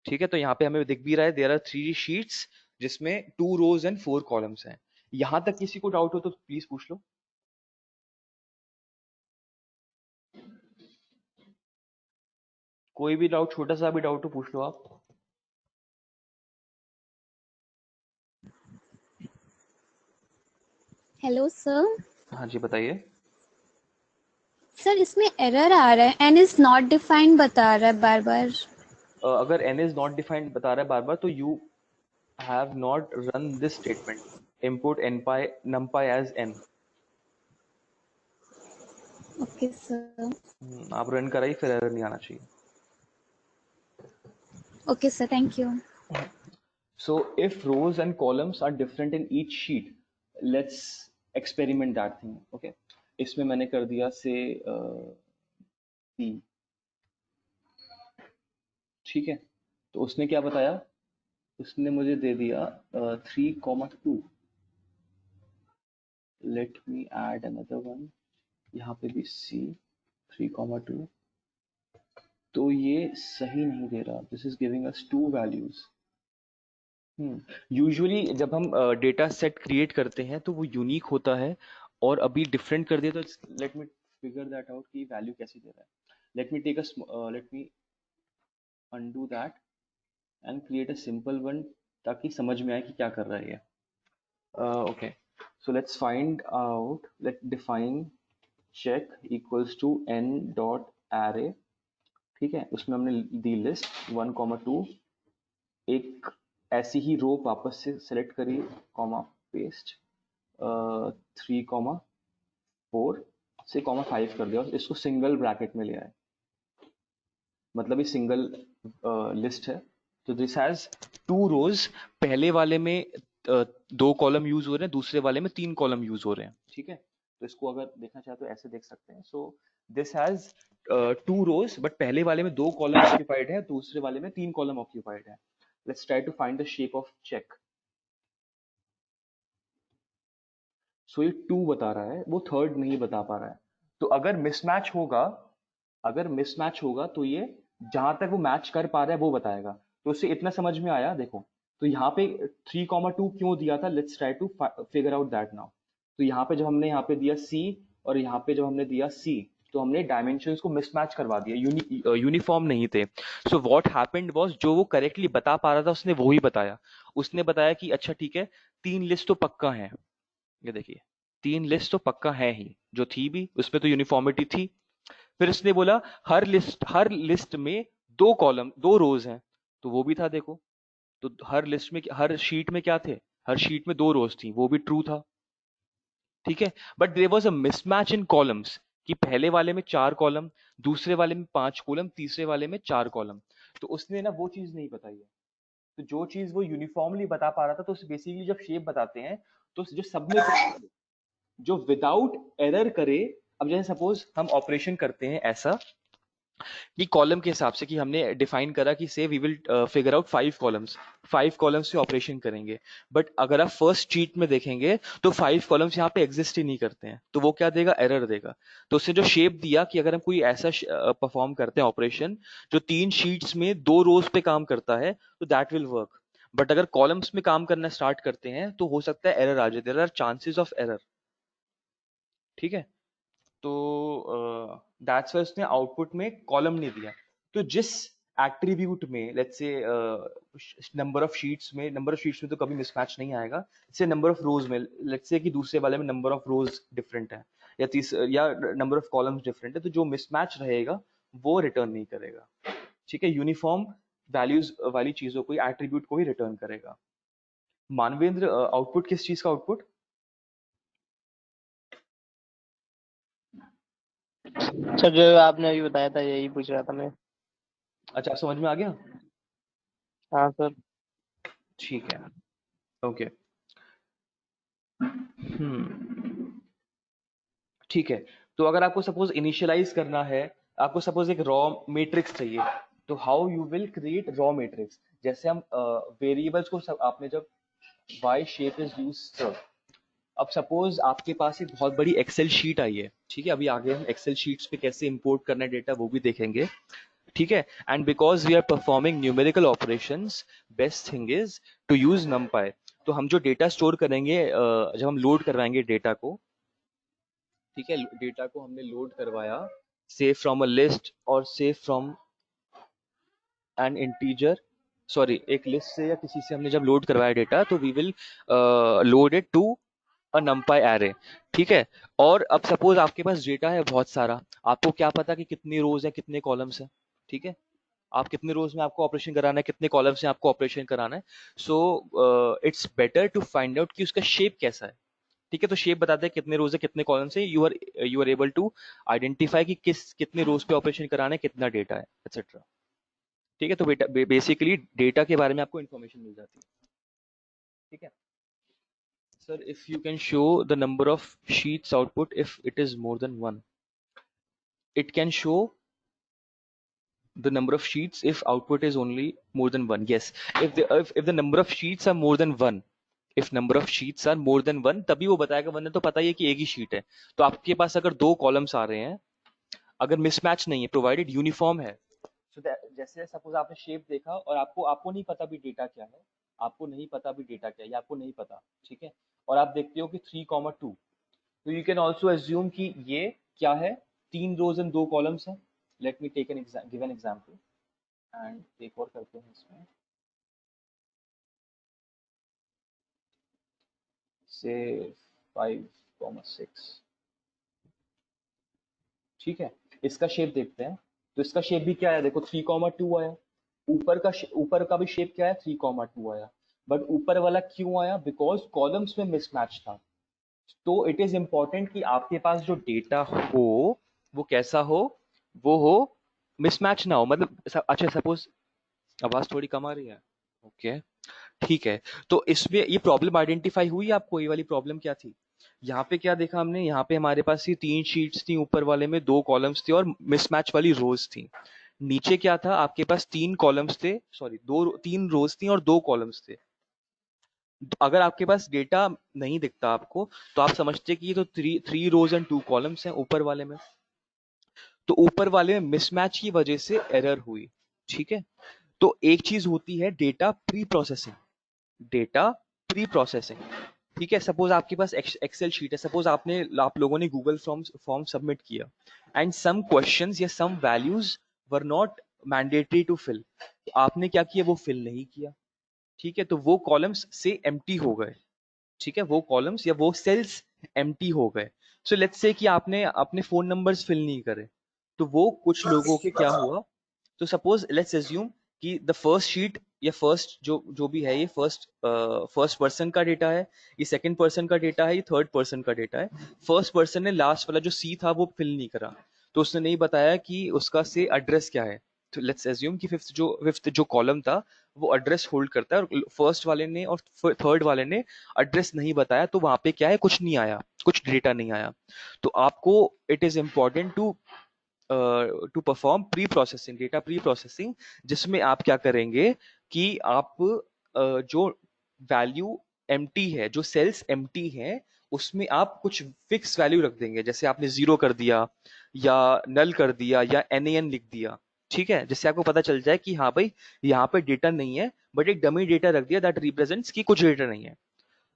ठीक है, तो यहाँ पे हमें दिख भी रहा है देयर आर 3 शीट्स जिसमें 2 रोज एंड 4 कॉलम्स हैं। यहां तक किसी को डाउट हो तो प्लीज पूछ लो। कोई भी डाउट, छोटा सा भी डाउट हो पूछ लो आप। Hello sir. हाँ जी बताइए। सर इसमें एरर आ रहा है, एन इज नॉट डिफाइंड बता रहा है बार बार। अगर n इज नॉट डिफाइंड बता रहा है बार बार, तो you have not run this statement, import numpy as n। Okay sir. आप रन कराइए, फिर एरर नहीं आना चाहिए। Okay sir, thank you. So if rows and columns are different in each sheet, let's experiment that thing. Okay, इसमें मैंने कर दिया से p। ठीक है, तो उसने क्या बताया, उसने मुझे दे दिया 3,2। Late me add another one, यहाँ पे भी c 3,2। तो ये सही नहीं दे रहा, this is giving us 2 values. Usually जब हम डेटा सेट क्रिएट करते हैं तो वो यूनिक होता है, और अभी डिफरेंट कर दिया तो let me figure that out कि वैल्यू कैसी दे रहा है। Let me undo that and create a simple one, ताकि समझ में आए कि क्या कर रहा है ये। Okay, so let's find out, let define check equals to n dot array. ठीक है, उसमें हमने दी लिस्ट 1,2, एक ऐसी ही रो वापस से सेलेक्ट करी, कॉमा पेस्ट 3,4 से कॉमा 5 कर दिया, और इसको सिंगल ब्रैकेट में ले आए, मतलब ये सिंगल लिस्ट है। तो दिस हैज 2 रोज, पहले वाले में 2 कॉलम यूज हो रहे हैं, दूसरे वाले में 3 कॉलम यूज हो रहे हैं। ठीक है, तो इसको अगर देखना चाहे तो ऐसे देख सकते हैं। So this has 2 rows, but पहले वाले में 2 कॉलम ऑक्यूपाइड है, दूसरे वाले में 3 कॉलम ऑक्यूपाइड है। Let's try to find the shape of check. So ये 2 बता रहा है, वो थर्ड नहीं बता पा रहा है। तो अगर मिसमैच होगा तो ये जहां तक वो मैच कर पा रहा है वो बताएगा। तो उससे इतना समझ में आया, देखो। तो यहाँ पे 3,2 क्यों दिया था, let's try to figure out that now. तो यहाँ पे जब हमने यहाँ पे दिया सी, और यहाँ पे जब हमने दिया सी, तो हमने डायमेंशंस को मिसमैच करवा दिया, यूनिफॉर्म नहीं थे। सो व्हाट हैपेंड वाज, जो वो करेक्टली बता पा रहा था उसने वो ही बताया। उसने बताया कि अच्छा ठीक है, 3 लिस्ट तो पक्का है। ये देखिए, 3 लिस्ट तो पक्का है ही, जो थी भी उसमें तो यूनिफॉर्मिटी थी। फिर इसने बोला हर लिस्ट में 2 कॉलम 2 रोज हैं, तो वो भी था देखो। तो हर शीट में क्या थे, हर शीट में 2 रोज थी, वो भी ट्रू था। ठीक है, but there was a mismatch in columns, कि पहले वाले में 4 कॉलम, दूसरे वाले में 5 कॉलम, तीसरे वाले में 4 कॉलम। तो उसने ना वो चीज नहीं बताई है। तो जो चीज वो यूनिफॉर्मली बता पा रहा था, तो बेसिकली जब शेप बताते हैं, तो जो सब में जो विदाउट एरर करे। अब जैसे सपोज हम ऑपरेशन करते हैं ऐसा, कि कॉलम के हिसाब से, कि हमने डिफाइन करा कि से we will figure out 5 columns, 5 columns से ऑपरेशन करेंगे। बट अगर आप फर्स्ट शीट में देखेंगे तो 5 कॉलम्स यहाँ पे एग्जिस्ट ही नहीं करते हैं, तो वो क्या देगा, एरर देगा। तो उसने जो शेप दिया कि अगर हम कोई ऐसा परफॉर्म करते हैं ऑपरेशन जो 3 शीट्स में 2 रोज पे काम करता है, तो दैट विल वर्क। बट अगर कॉलम्स में काम करना स्टार्ट करते हैं तो हो सकता है एरर आ जाए, there are chances of error. ठीक है, तो दैट्स वाई उसने आउटपुट में कॉलम नहीं दिया। तो जिस एट्रीब्यूट में, let's say number of sheets में तो कभी मिसमैच नहीं आएगा। से नंबर ऑफ रोज में, लेट्स से कि दूसरे वाले में नंबर ऑफ रोज डिफरेंट है, या नंबर ऑफ कॉलम्स डिफरेंट है, तो जो मिसमैच रहेगा वो रिटर्न नहीं करेगा। ठीक है, यूनिफॉर्म वैल्यूज वाली चीजों को, एट्रीब्यूट को ही रिटर्न करेगा। मानवेंद्र, आउटपुट किस चीज का आउटपुट? सर जो आपने अभी बताया था यही पूछ रहा था मैं। अच्छा, समझ में आ गया। हाँ सर। ठीक है, ओके। हम्म, ठीक है। तो अगर आपको सपोज इनिशियलाइज करना है, आपको सपोज एक रॉ मैट्रिक्स चाहिए, तो how you will create raw matrix. जैसे हम वेरिएबल्स को आपने जब y shape is use sir. अब सपोज आपके पास एक बहुत बड़ी एक्सेल शीट आई है, ठीक है, अभी आगे हम एक्सेल शीट्स पे कैसे इंपोर्ट करना है डेटा वो भी देखेंगे, ठीक है। And because we are performing numerical operations, best thing is to use numpy। तो हम जो डेटा स्टोर करेंगे, जब हम लोड करवाएंगे डेटा को, ठीक है, डेटा को हमने लोड करवाया से फ्रॉम अ लिस्ट और से फ्रॉम एन इंटीजर, सॉरी एक लिस्ट से या किसी से हमने जब लोड करवाया डेटा, तो we will load it to a numpy array, ठीक है। और अब सपोज आपके पास डेटा है बहुत सारा, आपको क्या पता कि कितनी रोज है कितने कॉलम्स है, ठीक है, आप कितने रोज में आपको ऑपरेशन कराना है, कितने कॉलम्स में आपको ऑपरेशन कराना है। So it's better to find out कि उसका शेप कैसा है, ठीक है। तो शेप बताते हैं कितने रोज है कितने कॉलम से, you are able to identify कि कितने रोज पे ऑपरेशन कराना है, कितना डेटा है, एक्सेट्रा, ठीक है। तो बेसिकली डेटा के बारे में आपको इन्फॉर्मेशन मिल जाती है, ठीक है। Sir if you can show the number of sheets output if it is more than one, it can show the number of sheets if output is only more than one, yes। if the number of sheets are more than one, if number of sheets are more than one, तभी वो बताएगा, वरना तो पता ही है कि एक ही sheet है। तो आपके पास अगर दो कॉलम्स आ रहे हैं, अगर मिसमैच नहीं है, प्रोवाइडेड यूनिफॉर्म है, so जैसे सपोज आपने शेप देखा और आपको आपको नहीं पता भी डेटा क्या है, आपको नहीं पता भी डेटा क्या है, ये आपको नहीं पता, ठीक है, और आप देखते हो कि 3,2, तो यू कैन ऑल्सो एज्यूम कि ये क्या है, 3 रोज एंड 2 कॉलम्स है। Let me take an give an example and एक और करते हैं इसमें, से 5,6, ठीक है। इसका शेप देखते हैं, तो इसका शेप भी क्या है, देखो 3,2 आया, ऊपर का भी शेप क्या है, 3,2 आया, बट ऊपर वाला क्यों आया, बिकॉज कॉलम्स में मिसमैच था। तो इट इज इंपॉर्टेंट कि आपके पास जो डेटा हो वो कैसा हो, वो हो मिसमैच ना हो, मतलब अच्छा सपोज आवाज थोड़ी कम आ रही है, ओके, ठीक है। तो इसमें ये प्रॉब्लम आइडेंटिफाई हुई आपको, ये वाली प्रॉब्लम क्या थी, यहाँ पे क्या देखा हमने, यहाँ पे हमारे पास ये 3 शीट्स थी, ऊपर वाले में 2 कॉलम्स थे और मिसमैच वाली रोज थी। नीचे क्या था, आपके पास 3 कॉलम्स थे, सॉरी 3 रोज थी और 2 कॉलम्स थे। अगर आपके पास डेटा नहीं दिखता आपको, तो आप समझते कि ये तो थ्री रोज एंड 2 कॉलम्स हैं ऊपर वाले में, तो ऊपर वाले में मिसमैच की वजह से एरर हुई, ठीक है। तो एक चीज होती है data pre processing, data pre processing, ठीक है। सपोज आपके पास एक्सेल शीट है, सपोज आप लोगों ने गूगल फॉर्म सबमिट किया एंड सम क्वेश्चंस या some values were not mandatory to fill, आपने क्या किया, वो फिल नहीं किया, ठीक है, तो वो कॉलम्स से एम्प्टी हो गए, ठीक है, वो कॉलम्स या वो सेल्स एम्प्टी हो गए। सो लेट्स से कि आपने अपने फोन नंबर्स फिल नहीं करे, तो वो कुछ लोगों के क्या हुआ, तो सपोज लेट्स एज्यूम कि द फर्स्ट शीट या फर्स्ट जो जो भी है, ये फर्स्ट पर्सन का डेटा है, ये सेकंड पर्सन का डेटा है, ये थर्ड पर्सन का डेटा है। फर्स्ट पर्सन ने लास्ट वाला जो सी था वो फिल नहीं करा, तो उसने नहीं बताया कि उसका से एड्रेस क्या है। तो लेट्स एज्यूम कि फिफ्थ जो कॉलम था वो एड्रेस होल्ड करता है, और फर्स्ट वाले ने और थर्ड वाले ने एड्रेस नहीं बताया, तो वहां पे क्या है, कुछ नहीं आया, कुछ डेटा नहीं आया। तो आपको it is important to perform pre processing, data pre processing, जिसमें आप क्या करेंगे कि आप जो वैल्यू एम्प्टी है, जो सेल्स एम्प्टी हैं, उसमें आप कुछ फिक्स वैल्यू रख देंगे, जैसे आपने 0 कर दिया या नल कर दिया या NaN लिख दिया, ठीक है, जिससे आपको पता चल जाए कि हाँ भाई यहाँ पे डेटा नहीं है, बट एक डमी डेटा रख दिया दैट रिप्रेजेंट्स कि कुछ डेटा नहीं है।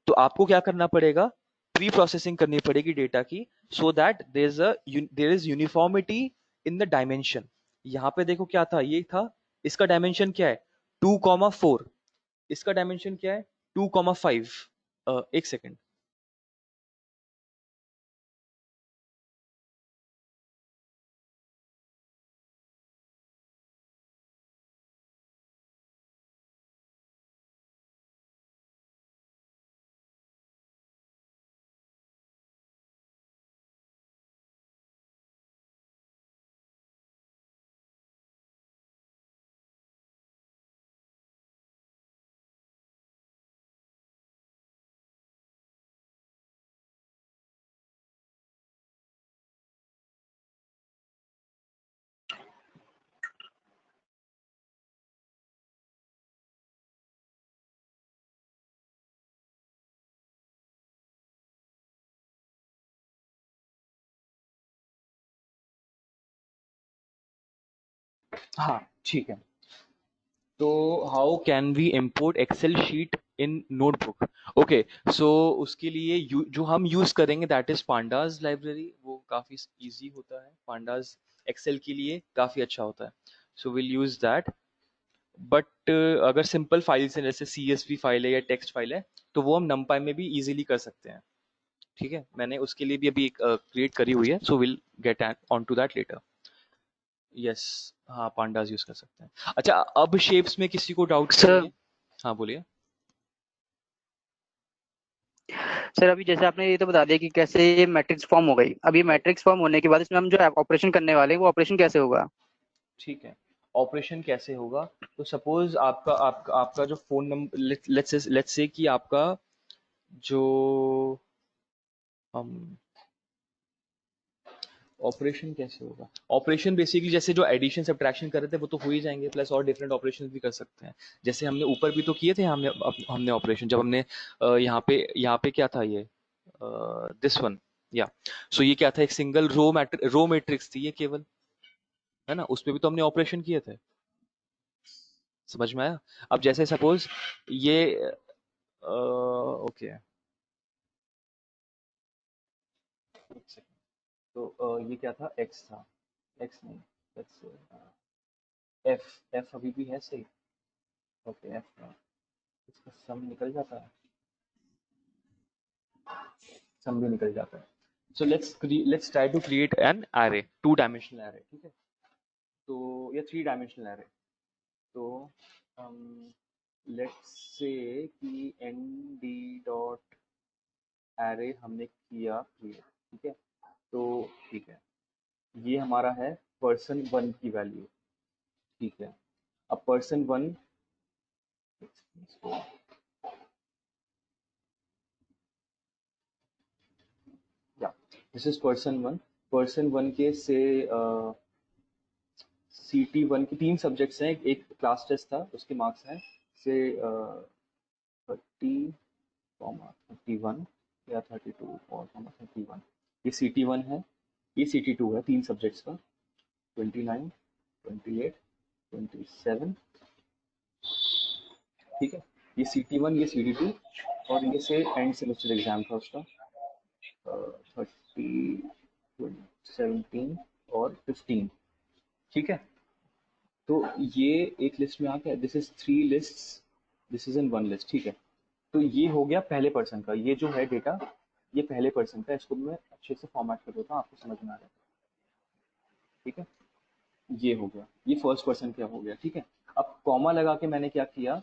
तो आपको क्या करना पड़ेगा, प्री प्रोसेसिंग करनी पड़ेगी डेटा की, so that there is uniformity in the dimension. यहाँ पे देखो क्या था, ये था, इसका डायमेंशन क्या है, 2,4, इसका डायमेंशन क्या है, 2,5। एक सेकेंड, हाँ ठीक है। तो how can we import Excel sheet in notebook? Okay, so उसके लिए जो हम यूज करेंगे दैट इज पांडाज लाइब्रेरी। वो काफी इजी होता है, पांडाज एक्सेल के लिए काफी अच्छा होता है, so will use that. But अगर सिंपल फाइल्स हैं जैसे CSV फाइल है या टेक्स्ट फाइल है, तो वो हम नमपाई में भी इजीली कर सकते हैं। ठीक है, मैंने उसके लिए भी अभी एक क्रिएट करी हुई है, so will get on to that later. Yes, हाँ पांडाज यूज कर सकते हैं। अच्छा, अब शेप्स में किसी को डाउट्स सर नहीं है? हाँ बोलिए। सर अभी जैसे आपने ये तो बता दिया कि कैसे ये मैट्रिक्स फॉर्म हो गई। अब ये मैट्रिक्स फॉर्म होने के बाद इसमें हम जो ऑपरेशन करने वाले हैं वो ऑपरेशन कैसे होगा? ठीक है, ऑपरेशन कैसे होगा? तो सपोज आपका आपका आपका जो फोन नंबर, लेट्स से कि आपका जो हम ऑपरेशन कैसे होगा? ऑपरेशन बेसिकली जैसे जो एडिशन सब्ट्रैक्शन कर रहे थे वो तो हो ही जाएंगे, प्लस और डिफरेंट ऑपरेशन भी कर सकते हैं। जैसे हमने ऊपर भी तो किए थे, हमने ऑपरेशन जब हमने यहाँ पे क्या था ये, दिस वन, या सो ये क्या था, एक सिंगल रो मैट्रिक्स थी ये केवल, है ना? उसपे भी तो हमने ऑपरेशन किए थे। समझ में आया? अब जैसे सपोज ये ओके, तो ये क्या था, एक्स था, एक्स नहीं, लेट्स एफ, एफ अभी भी है सही। ओके एफ का इसका सम निकल जाता है, सम भी निकल जाता है। So let's try to create an array, 2 dimensional array, ठीक है? तो या 3 डायमेंशनल एरे। तो लेट्स से कि एन डी डॉट एरे हमने किया क्रिएट, ठीक है? तो ठीक है, ये हमारा है पर्सन 1 की वैल्यू, ठीक है? अब पर्सन 1, या दिस इज पर्सन 1। पर्सन 1 के से CT1 की 3 सब्जेक्ट्स हैं, एक क्लास टेस्ट था, उसके मार्क्स हैं से 30, 31 या 32 और 31। ये CT1 है, ये CT2 है, 3 सब्जेक्ट्स का, 29, 28, 27, ठीक है? ये CT1, ये CT2, और ये से एंड सेमेस्टर एग्जाम था उसका, 30, 17 और 15, ठीक है? तो ये एक लिस्ट में आ गया, this is 3 list, this is in 1 list, ठीक है? तो ये हो गया पहले पर्सन का, ये जो है डेटा, ये पहले पर्सन का, इसको मैं अच्छे से फॉर्मेट कर देता हूँ, आपको समझ में आ रहा है, ठीक है? ये हो गया, ये फर्स्ट पर्सन क्या हो गया, ठीक है? अब कॉमा लगा के मैंने क्या किया,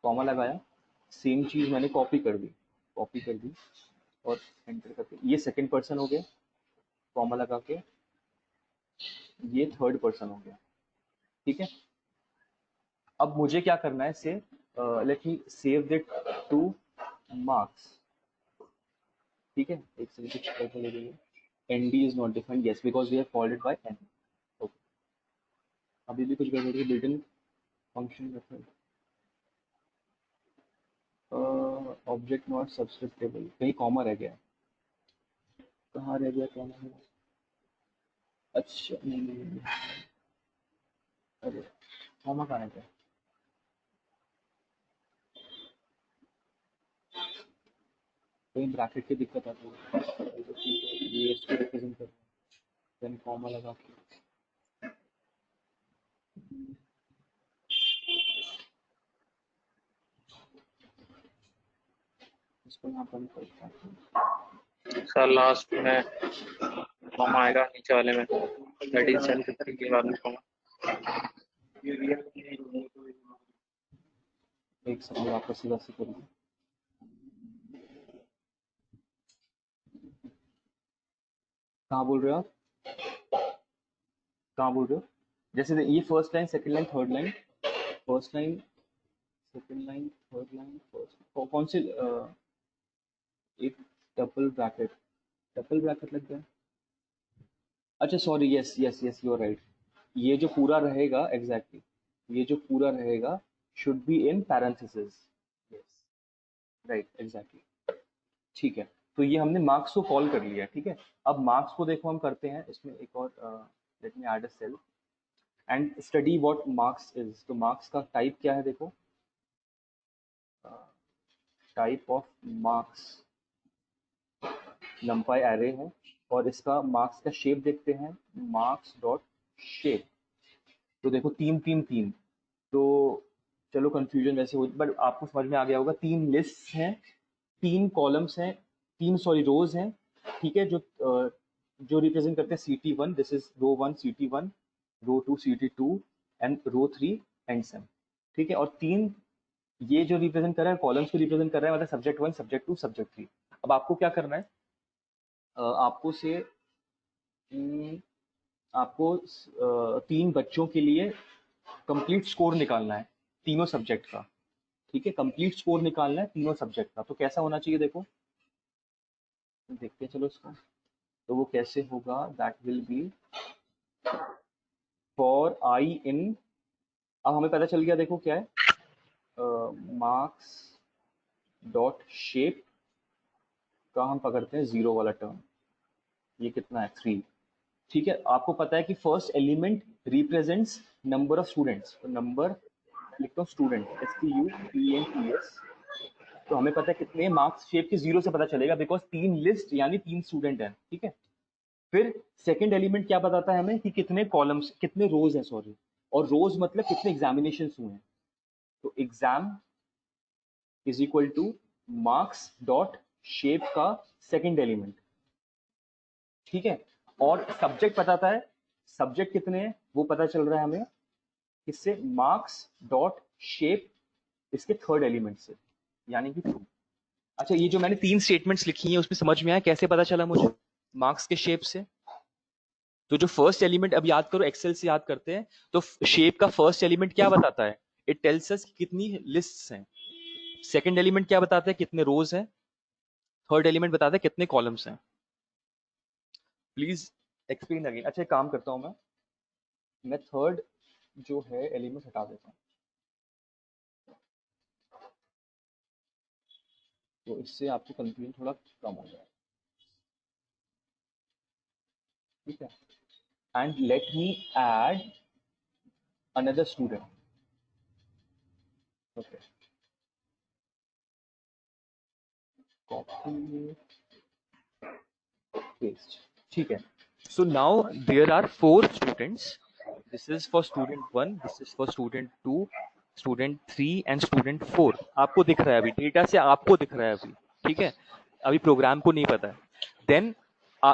कॉमा लगाया, सेम चीज मैंने कॉपी कर दी और एंटर करके, ये सेकंड पर्सन हो गया, कॉमा लगा के, ये थर्ड पर्सन हो गया, ठीक है? अब मुझे क्या करना है, से let me save it to marks, ठीक है? एक सेकंड, कुछ करके ले रही है, ND is not defined, yes because we have called it by N। Okay, अभी भी कुछ गड़बड़ है, built in function method, object not subscriptable, कहीं कॉमा रह गया है, कहाँ रह गया कॉमा? अच्छा नहीं नहीं नहीं, अरे कॉमा कहाँ रह गया? कहीं ब्रैकेट की दिक्कत आती है, ये इसको रिप्रेजेंट कर, देन कॉमा लगा के, इसको यहाँ पर करता हूँ। सर लास्ट में कॉमा आएगा नीचे वाले में, 1373 के बाद में कॉमा। एक सेकंड वापस सीधा से करिए, कहाँ बोल रहे हो आप, कहाँ बोल रहे हो? जैसे ये first line, second line, third line, first line, second line, third line, first, कौन से एक डबल ब्रैकेट लग गया? अच्छा sorry, yes yes yes, you are right, ये जो पूरा रहेगा एग्जैक्टली ये जो पूरा रहेगा should be in parenthesis, yes right exactly, ठीक है? तो ये हमने मार्क्स को कॉल कर लिया, ठीक है? अब मार्क्स को देखो हम करते हैं, इसमें एक और let me add a cell, and study what marks is. तो मार्क्स का टाइप क्या है, देखो type of marks numpy array है, और इसका मार्क्स का शेप देखते हैं, मार्क्स डॉट शेप। तो देखो 3 3 3, तो चलो कंफ्यूजन वैसे हो, बट आपको समझ में आ गया होगा। 3 लिस्ट हैं, 3 कॉलम्स हैं, 3 सॉरी रोज हैं, ठीक है, जो रिप्रेजेंट करते हैं CT1, this is row 1 CT1, row 2 CT2 and row 3 and sum, ठीक है। और 3 ये जो रिप्रेजेंट कर रहा है कॉलम्स को रिप्रेजेंट कर रहा है, मतलब सब्जेक्ट 1 सब्जेक्ट 2 सब्जेक्ट 3। अब आपको क्या करना है, आपको से आपको 3 बच्चों के लिए कंप्लीट स्कोर निकालना है तीनों सब्जेक्ट का, ठीक है, कंप्लीट स्कोर निकालना है तीनों सब्जेक्ट का। तो कैसा होना चाहिए, देखो देखते हैं चलो इसको। तो वो कैसे होगा, that will be for I in, अब हमें पता चल गया, देखो क्या है, मार्क्स डॉट शेप का हम पकड़ते हैं 0 वाला टर्म, ये कितना है 3, ठीक है। आपको पता है कि first element represents number of students, तो नंबर लिखता हूँ स्टूडेंट, STUDENTS। तो हमें पता है कितने मार्क्स शेप के 0 से पता चलेगा, बिकॉज 3 लिस्ट यानी 3 स्टूडेंट हैं, ठीक है। फिर सेकंड एलिमेंट क्या बताता है हमें कि कितने कॉलम्स, कितने रोज हैं, सॉरी, और रोज मतलब कितने एग्जामिनेशन हुए हैं। तो exam is equal two marks dot shape का सेकंड एलिमेंट, ठीक है। और सब्जेक्ट बताता है, सब्जेक्ट कितने हैं वो पता चल रहा है हमें किससे, मार्क्स डॉट शेप इसके थर्ड एलिमेंट से, यानी कि 2। अच्छा, ये जो मैंने 3 स्टेटमेंट्स लिखी हैं उसमें समझ में आया कैसे पता चला मुझे मार्क्स के शेप से। तो जो फर्स्ट एलिमेंट, अब याद करो एक्सेल से याद करते हैं, तो शेप का फर्स्ट एलिमेंट क्या बताता है, इट टेल्स अस कितनी लिस्ट्स हैं। सेकंड एलिमेंट क्या बताता है, कितने रोज हैं। थर्ड एलिमेंट बताता है कितने कॉलम्स हैं। Please explain again. अच्छा, एक काम करता हूं मैं थर्ड जो है एलिमेंट हटा देता हूँ, तो इससे आपको कंफ्यूजन थोड़ा कम हो जाए, ठीक है। And let me add another student, okay, copy paste, ठीक है। So now there are 4 students, this is for student 1, this is for student 2, student 3 and student 4। आपको दिख रहा है अभी, डेटा से आपको दिख रहा है अभी, ठीक है, अभी प्रोग्राम को नहीं पता है। देन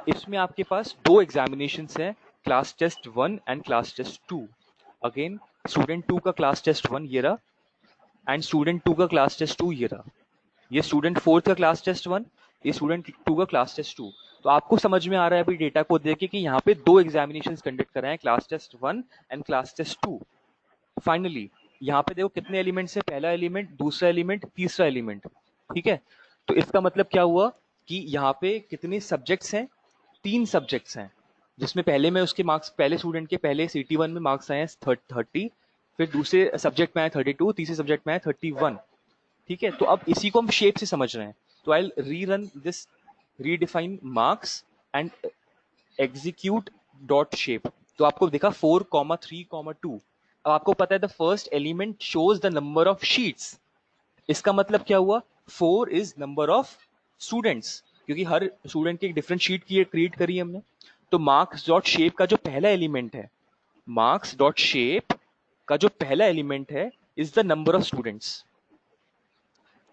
इसमें आपके पास 2 एग्जामिनेशंस हैं, class test 1 and class test 2। Again student 2 का क्लास टेस्ट 1 ये रहा, एंड स्टूडेंट 2 का क्लास टेस्ट 2 ये रहा। ये स्टूडेंट 4 का क्लास टेस्ट 1, ये स्टूडेंट 2 का क्लास टेस्ट 2। तो आपको समझ में आ रहा है अभी डेटा को देख के कि यहाँ पे 2 एग्जामिनेशन कंडक्ट कर रहे हैं, class test 1 and class test 2। Finally यहाँ पे देखो कितने एलिमेंट्स है, पहला एलिमेंट, दूसरा एलिमेंट, तीसरा एलिमेंट, ठीक है। तो इसका मतलब क्या हुआ कि यहाँ पे कितने सब्जेक्ट्स हैं, 3 सब्जेक्ट्स हैं, जिसमें पहले में उसके मार्क्स, पहले स्टूडेंट के पहले CT1 में मार्क्स आए हैं 30, फिर दूसरे सब्जेक्ट में आए 32, तीसरे सब्जेक्ट में आए 31, ठीक है। तो अब इसी को हम शेप से समझ रहे हैं। तो I rerun this, redefine marks and execute dot shape. तो आपको दिखा 4,3,2। अब आपको पता है the first element shows the number of sheets. इसका मतलब क्या हुआ, 4 इज नंबर ऑफ स्टूडेंट्स, क्योंकि हर स्टूडेंट की एक डिफरेंट शीट की क्रिएट करी हमने। तो मार्क्स डॉट शेप का जो पहला एलिमेंट है, मार्क्स डॉट शेप का जो पहला एलिमेंट है is the number of students,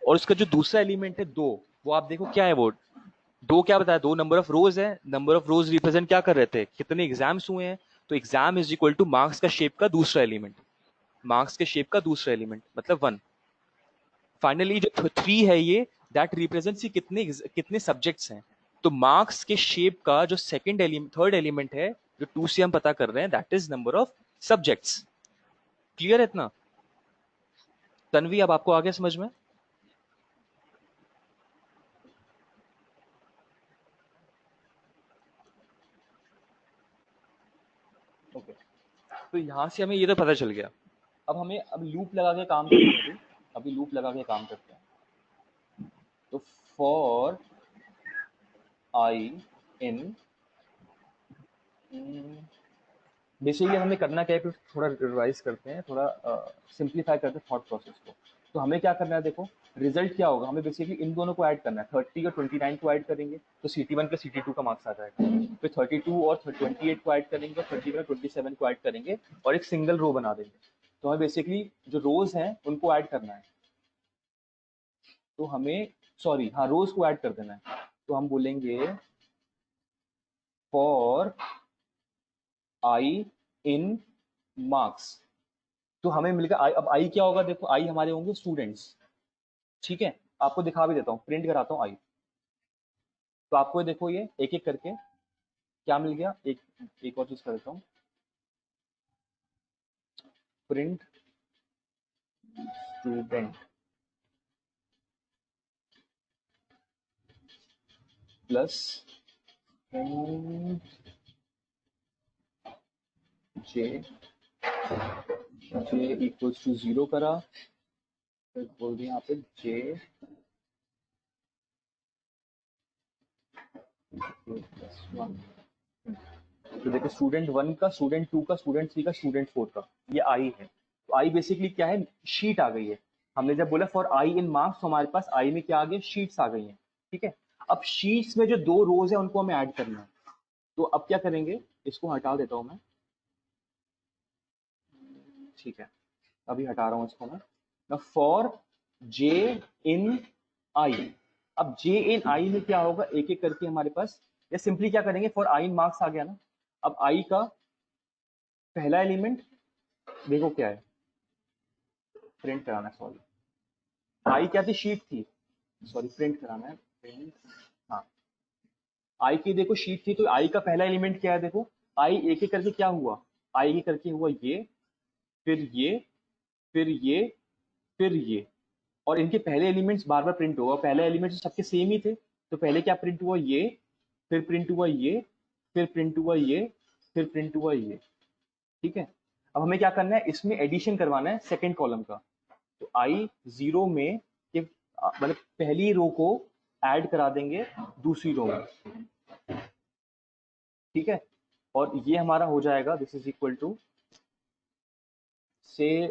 और उसका जो दूसरा एलिमेंट है 2, वो आप देखो क्या है, वो 2 क्या बताया, 2 नंबर ऑफ रोज है। नंबर ऑफ रोज रिप्रेजेंट क्या कर रहे थे, कितने एग्जाम्स हुए हैं। तो exam is equal two marks का शेप का दूसरा एलिमेंट, मार्क्स के शेप का दूसरा एलिमेंट मतलब 1। फाइनली जो 3 है ये, दैट रिप्रेजेंट्स कितने कितने सब्जेक्ट्स हैं। तो मार्क्स के शेप का जो सेकंड एलिमेंट, थर्ड एलिमेंट है, जो 2 से हम पता कर रहे हैं, that is number of subjects. Clear है इतना तन्वी, अब आपको आ गया समझ में। ओके, तो यहां से हमें ये तो पता चल गया। अब हमें अब लूप लगा के काम करते हैं, अभी लूप लगा के काम करते हैं। तो फॉर आई इन बेसिकली हमें करना क्या है, फिर थोड़ा रिवाइज करते हैं, थोड़ा सिंप्लीफाई करते हैं थॉट प्रोसेस को। तो हमें क्या करना है, देखो रिजल्ट क्या होगा, हमें बेसिकली इन दोनों को ऐड करना है, 30 और 29 को ऐड करेंगे तो CT1 प्लस CT2 का मार्क्स आ जाएगा। फिर 32 और 28 को ऐड करेंगे और 31 और 27 को ऐड करेंगे और एक सिंगल रो बना देंगे। तो हमें बेसिकली जो रोज हैं उनको ऐड करना है, तो हमें सॉरी हाँ रोज को ऐड कर देना है। तो हम बोलेंगे फॉर आई इन मार्क्स, तो हमें मिलेगा आई। अब आई क्या होगा, देखो आई हमारे होंगे स्टूडेंट्स, ठीक है। आपको दिखा भी देता हूँ, प्रिंट कराता हूँ आई। तो आपको देखो ये एक एक करके क्या मिल गया, एक एक और चीज कर देता हूँ, print student plus j j equals to 0 करा, फिर बोल दिया यहाँ पे जे प्लस 1। तो देखो स्टूडेंट 1 का, स्टूडेंट 2 का, स्टूडेंट 3 का, स्टूडेंट 4 का, ये आई है। तो आई बेसिकली क्या है, शीट आ गई है। हमने जब बोला फॉर आई इन मार्क्स, तो हमारे पास आई में क्या आ गया, शीट्स आ गई हैं, ठीक है। अब शीट्स में जो दो रोज है उनको हमें ऐड करना है। तो अब क्या करेंगे, इसको हटा देता हूं मैं, ठीक है, अभी हटा रहा हूं इसको मैं फॉर जे इन आई। अब जे इन आई में क्या होगा, एक एक करके हमारे पास, या सिंपली क्या करेंगे, फॉर आई इन मार्क्स आ गया ना। अब आई का पहला एलिमेंट देखो क्या है, प्रिंट कराना है, सॉरी आई क्या थी, शीट थी, सॉरी प्रिंट कराना है, प्रिंट, हाँ आई की देखो शीट थी। तो आई का पहला एलिमेंट क्या है, देखो आई एक एक करके क्या हुआ, आई एक करके हुआ ये, फिर ये, फिर ये, फिर ये, और इनके पहले एलिमेंट्स बार बार प्रिंट होगा, पहले एलिमेंट्स सबके सेम ही थे। तो पहले क्या प्रिंट हुआ, ये, फिर प्रिंट हुआ ये, फिर प्रिंट हुआ ये, फिर प्रिंट हुआ ये, ठीक है। अब हमें क्या करना है, इसमें एडिशन करवाना है सेकंड कॉलम का। तो आई 0 में मतलब पहली रो को ऐड करा देंगे दूसरी रो में, ठीक है। और ये हमारा हो जाएगा, दिस इज इक्वल टू से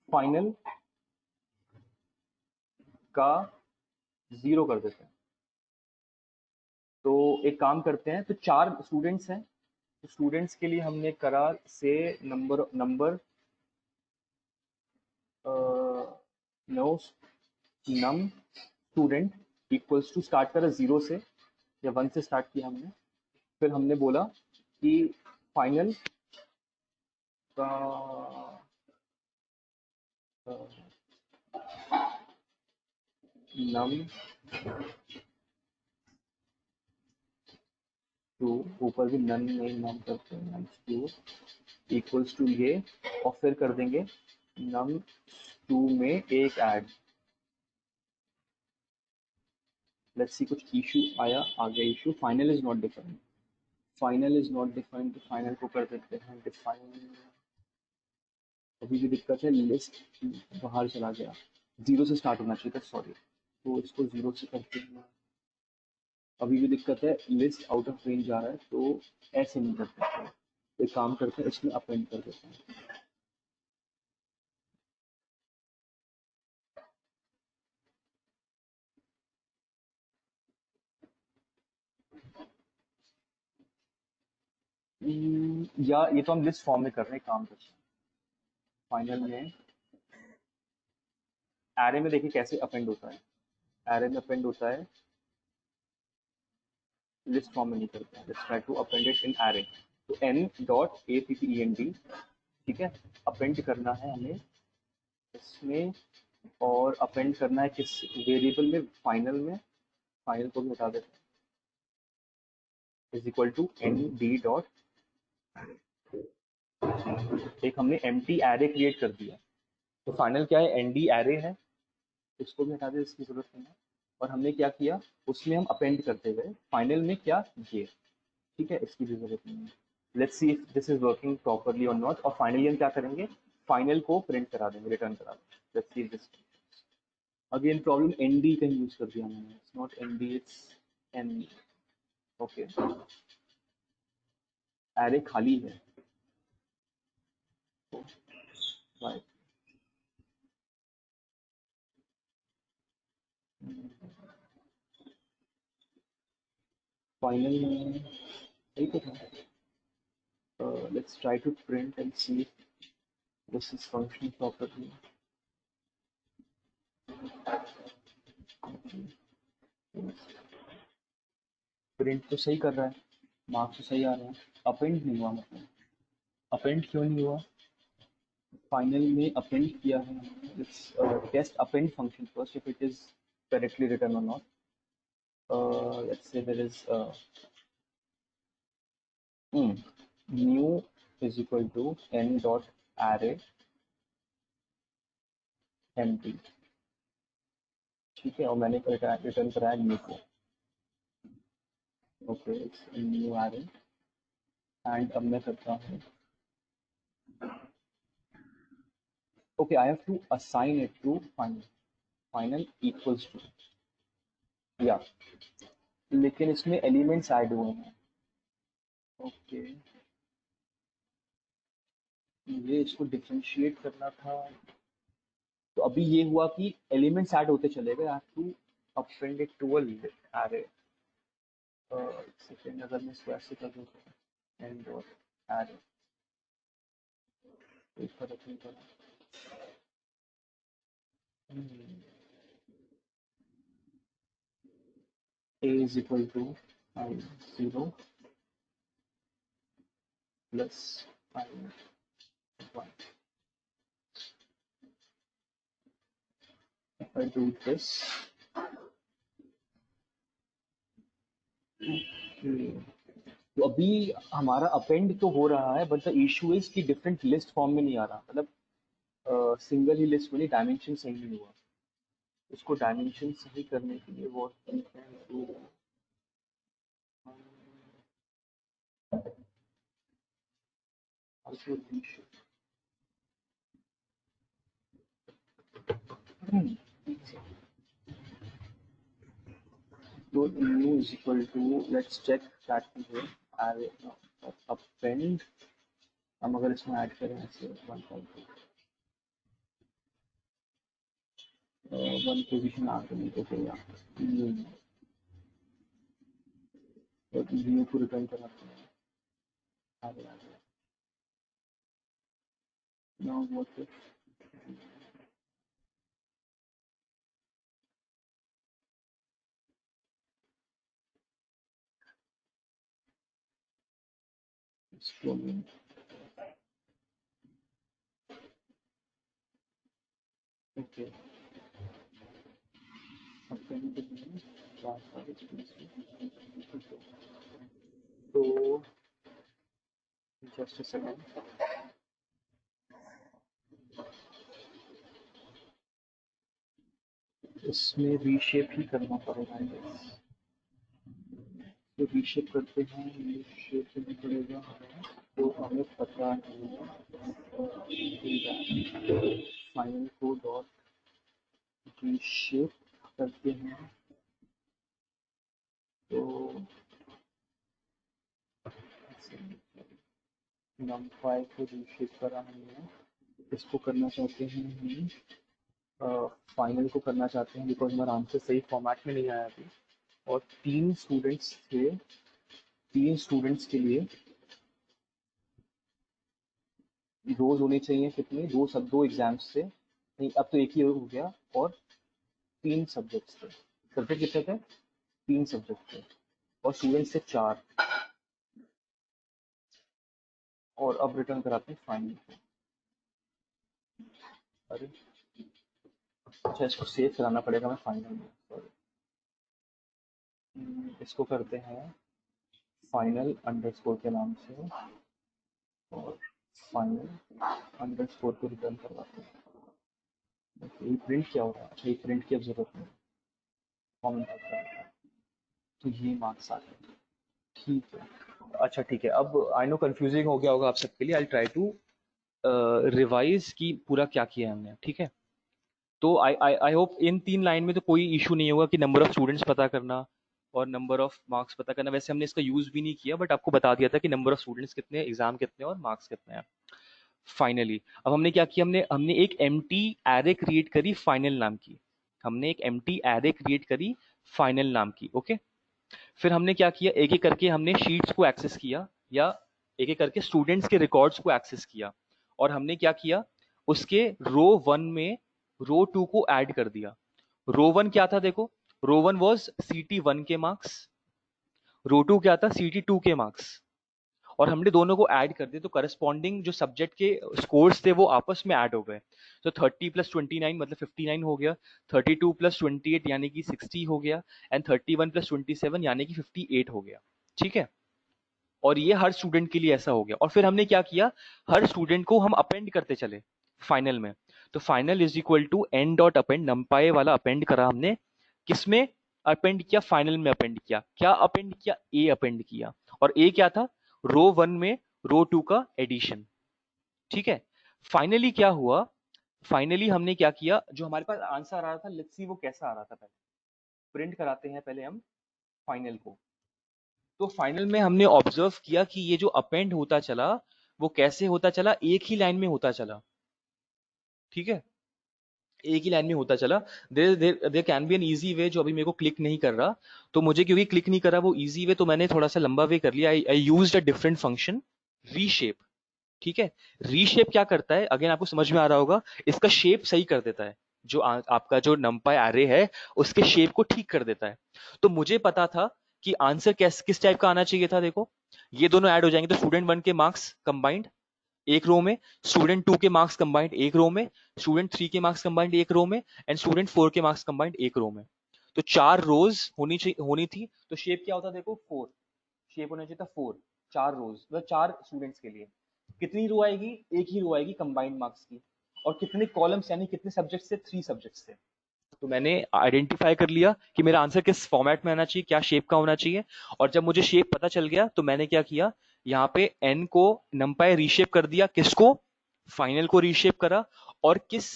फाइनल का 0 कर देते हैं। तो एक काम करते हैं, तो 4 स्टूडेंट्स हैं, तो स्टूडेंट्स के लिए हमने करा से number number no num student equals to, start करा 0 से या 1 से स्टार्ट किया हमने। फिर हमने बोला कि फाइनल का नम टू, ऊपर भी नन नहीं नम करते हैं, नम टू इक्वल्स टू ये, और फिर कर देंगे नम टू में एक ऐड। लेट्स सी कुछ इशू आया, आ गया issue, final is not defined, final is not defined, तो फाइनल को कर देते हैं डिफाइन। अभी भी दिक्कत है, लिस्ट बाहर चला गया, 0 से स्टार्ट होना चाहिए था, सॉरी। तो इसको 0 से करते हैं। अभी भी दिक्कत है, लिस्ट आउट ऑफ रेंज जा रहा है, तो ऐसे नहीं करते हैं। एक काम करते हैं, इसमें अपेंड कर देते हैं। या ये तो हम लिस्ट फॉर्म में कर रहे हैं, काम करते हैं फाइनल में। एरे में देखिए कैसे अपेंड होता है, एरे में अपेंड होता है, लिस्ट फॉर्म में नहीं करते हैं। Let's try to append it in array. तो n डॉट append, ठीक है, अपेंड करना है हमें इसमें, और अपेंड करना है किस वेरिएबल में, फाइनल में, फाइनल को भी हटा देते हैं, is equal to nd dot, एक हमने एम्प्टी एरे क्रिएट कर दिया। तो फाइनल क्या है, nd एरे है, इसको भी हटा दे, इसकी जरूरत नहीं है। और हमने क्या किया, उसमें हम अपेंड करते गए फाइनल में क्या, ये, ठीक है, इसकी भी जरूरत नहीं है। Let's see if this is working properly और नॉट। और फाइनली हम क्या करेंगे, फाइनल को प्रिंट करा देंगे, रिटर्न करा देंगे। Let's see this, again problem, ND कहीं यूज कर दिया मैंने, it's not ND, it's N, okay. Array खाली है, right. फाइनल में यही तो था. Let's try to print and see if this is functioning properly. Print तो सही कर रहा है, मार्क्स तो सही आ रहे हैं, अपेंड नहीं हुआ. मतलब अपेंड क्यों नहीं हुआ? फाइनल में अपेंड किया है. Let's test append function first if it is correctly written और not. Let's say there is new is equal to n dot array empty. ठीक है, और मैंने रिटर्न कराया न्यू को. Okay, it's new array and अब मैं करता हूँ. Okay, I have to assign it to final. Final equals to, या लेकिन इसमें एलिमेंट्स ऐड हुए हैं. ओके, ये इसको डिफरेंशिएट करना था. तो अभी ये हुआ कि एलिमेंट्स ऐड होते चले गए. I have to append it to a array. Second, अगर मैं इसको ऐसे कर दूँ एंड डॉट array, कोई फर्क नहीं पड़ा. A is equal to I0 plus I1. If I do this, तो अभी हमारा अपेंड तो हो रहा है, बट द इशू इज कि डिफरेंट लिस्ट फॉर्म में नहीं आ रहा. मतलब सिंगल ही लिस्ट में नहीं, डायमेंशन सही नहीं हुआ. उसको डायमेंशन सही करने के लिए वो तो new is equal to, let's check that here array append. हम अगर इसमें ऐड करें ऐसे 1 पोजीशन आ गई तो फिर न्यू को रिटर्न करना पड़ेगा. आ गया. Now what if scrolling. Okay. Append में class का तो just a second. इसमें रीशेप ही करना पड़ेगा. तो रीशेप करते हैं, रीशेप करना पड़ेगा. तो हमें पता है फाइनल को डॉट रीशेप करते हैं. तो numpy को रीशेप करा हमने. इसको करना चाहते हैं हम फाइनल को करना चाहते हैं, बिकॉज हमारा आंसर सही फॉर्मेट में नहीं आया अभी. और 3 स्टूडेंट्स थे, 3 स्टूडेंट्स के लिए रोज होनी चाहिए कितने? 2 एग्जाम्स थे, नहीं अब तो एक ही हो गया. और 3 सब्जेक्ट्स थे. सब्जेक्ट कितने थे? 3 सब्जेक्ट थे और स्टूडेंट्स थे 4. और अब रिटर्न कराते हैं फाइनल को. अरे अच्छा, इसको सेव कराना पड़ेगा मैं फाइनल में. सॉरी, इसको करते हैं फाइनल अंडरस्कोर के नाम से और फाइनल अंडरस्कोर को रिटर्न करवाते हैं. ये प्रिंट क्या हो रहा है? अच्छा, ये प्रिंट की अब जरूरत नहीं, कॉमेंट आता है. तो ये मार्क्स आ गए. ठीक है. अच्छा ठीक है, अब आई नो कंफ्यूजिंग हो गया होगा आप सबके लिए. आई ट्राई टू रिवाइज की पूरा क्या किया हमने. ठीक है, तो आई होप इन 3 लाइन में तो कोई इशू नहीं होगा कि नंबर ऑफ स्टूडेंट्स पता करना, और नंबर ऑफ मार्क्स पता करना। वैसे हमने इसका यूज भी नहीं किया, बट आपको बता दिया था कि नंबर ऑफ स्टूडेंट्स कितने, एग्जाम कितने और मार्क्स कितने हैं। फाइनली अब हमने क्या किया, हमने एक एम्प्टी एरे क्रिएट करी फाइनल नाम की। हमने एक एम्प्टी एरे क्रिएट करी फाइनल नाम की। ओके, फिर हमने क्या किया, एक एक करके हमने शीट्स को एक्सेस किया, या एक एक करके स्टूडेंट्स के रिकॉर्ड्स को एक्सेस किया। और हमने क्या किया, उसके रो 1 में रो 2 को ऐड कर दिया। रो 1 क्या था, देखो, रो 1 वाज सीटी 1 के मार्क्स, रो 2 क्या था, सीटी 2 के मार्क्स। और हमने दोनों को ऐड कर दिया, तो करस्पॉन्डिंग जो सब्जेक्ट के स्कोर्स थे वो आपस में ऐड हो गए। तो 30 + 29 मतलब 59 हो गया, 32 + 28 यानी कि 60 हो गया, एंड 31 + 27 यानी कि 58 हो गया। ठीक है, और ये हर स्टूडेंट के लिए ऐसा हो गया। और फिर हमने क्या किया, हर स्टूडेंट को हम अपेंड करते चले फाइनल में। तो final is equal to n dot append, numpy वाला अपेंड करा हमने। किसमें अपेंड किया, फाइनल में अपेंड किया। क्या अपेंड किया, a अपेंड किया। और a क्या था, रो 1 में रो 2 का एडिशन। ठीक है, फाइनली क्या हुआ, फाइनली हमने क्या किया, जो हमारे पास आंसर आ रहा था, लेट्स सी वो कैसा आ रहा था। पहले प्रिंट कराते हैं पहले हम फाइनल को। तो फाइनल में हमने ऑब्जर्व किया कि ये जो अपेंड होता चला वो कैसे होता चला, एक ही लाइन में होता चला। ठीक है, एक ही लाइन में होता चला। There can be an easy way, जो अभी मेरे को क्लिक नहीं कर रहा। तो मुझे क्योंकि क्लिक नहीं कर रहा वो इजी वे, तो मैंने थोड़ा सा लंबा वे कर लिया। I used a different function, reshape. ठीक है, रीशेप क्या करता है, अगेन आपको समझ में आ रहा होगा, इसका शेप सही कर देता है। जो आपका जो नंपाई एरे है उसके शेप को ठीक कर देता है। तो मुझे पता था कि आंसर किस टाइप का आना चाहिए था। देखो, ये दोनों ऐड हो जाएंगे तो स्टूडेंट 1 के मार्क्स कंबाइंड एक रो में, स्टूडेंट 2 के मार्क्स कंबाइंड एक रो में, स्टूडेंट 3 के मार्क्स कंबाइंड एक रो में, एंड स्टूडेंट 4 के मार्क्स कंबाइंड एक रो में। तो 4 रोज होनी थी। तो शेप क्या होता, देखो 4, शेप होना चाहिए था 4, 4 रोज मतलब 4 स्टूडेंट्स के लिए। कितनी रो आएगी, एक ही रो आएगी कंबाइंड मार्क्स की। और कितने कॉलम्स, यानी कितने सब्जेक्ट से, 3 सब्जेक्ट से। तो मैंने आइडेंटिफाई कर लिया कि मेरा आंसर किस फॉर्मेट में आना चाहिए, क्या शेप का होना चाहिए। और जब मुझे शेप पता चल गया तो मैंने क्या किया, यहाँ पे n को नंपाई रीशेप कर दिया। किसको, फाइनल को रीशेप करा। और किस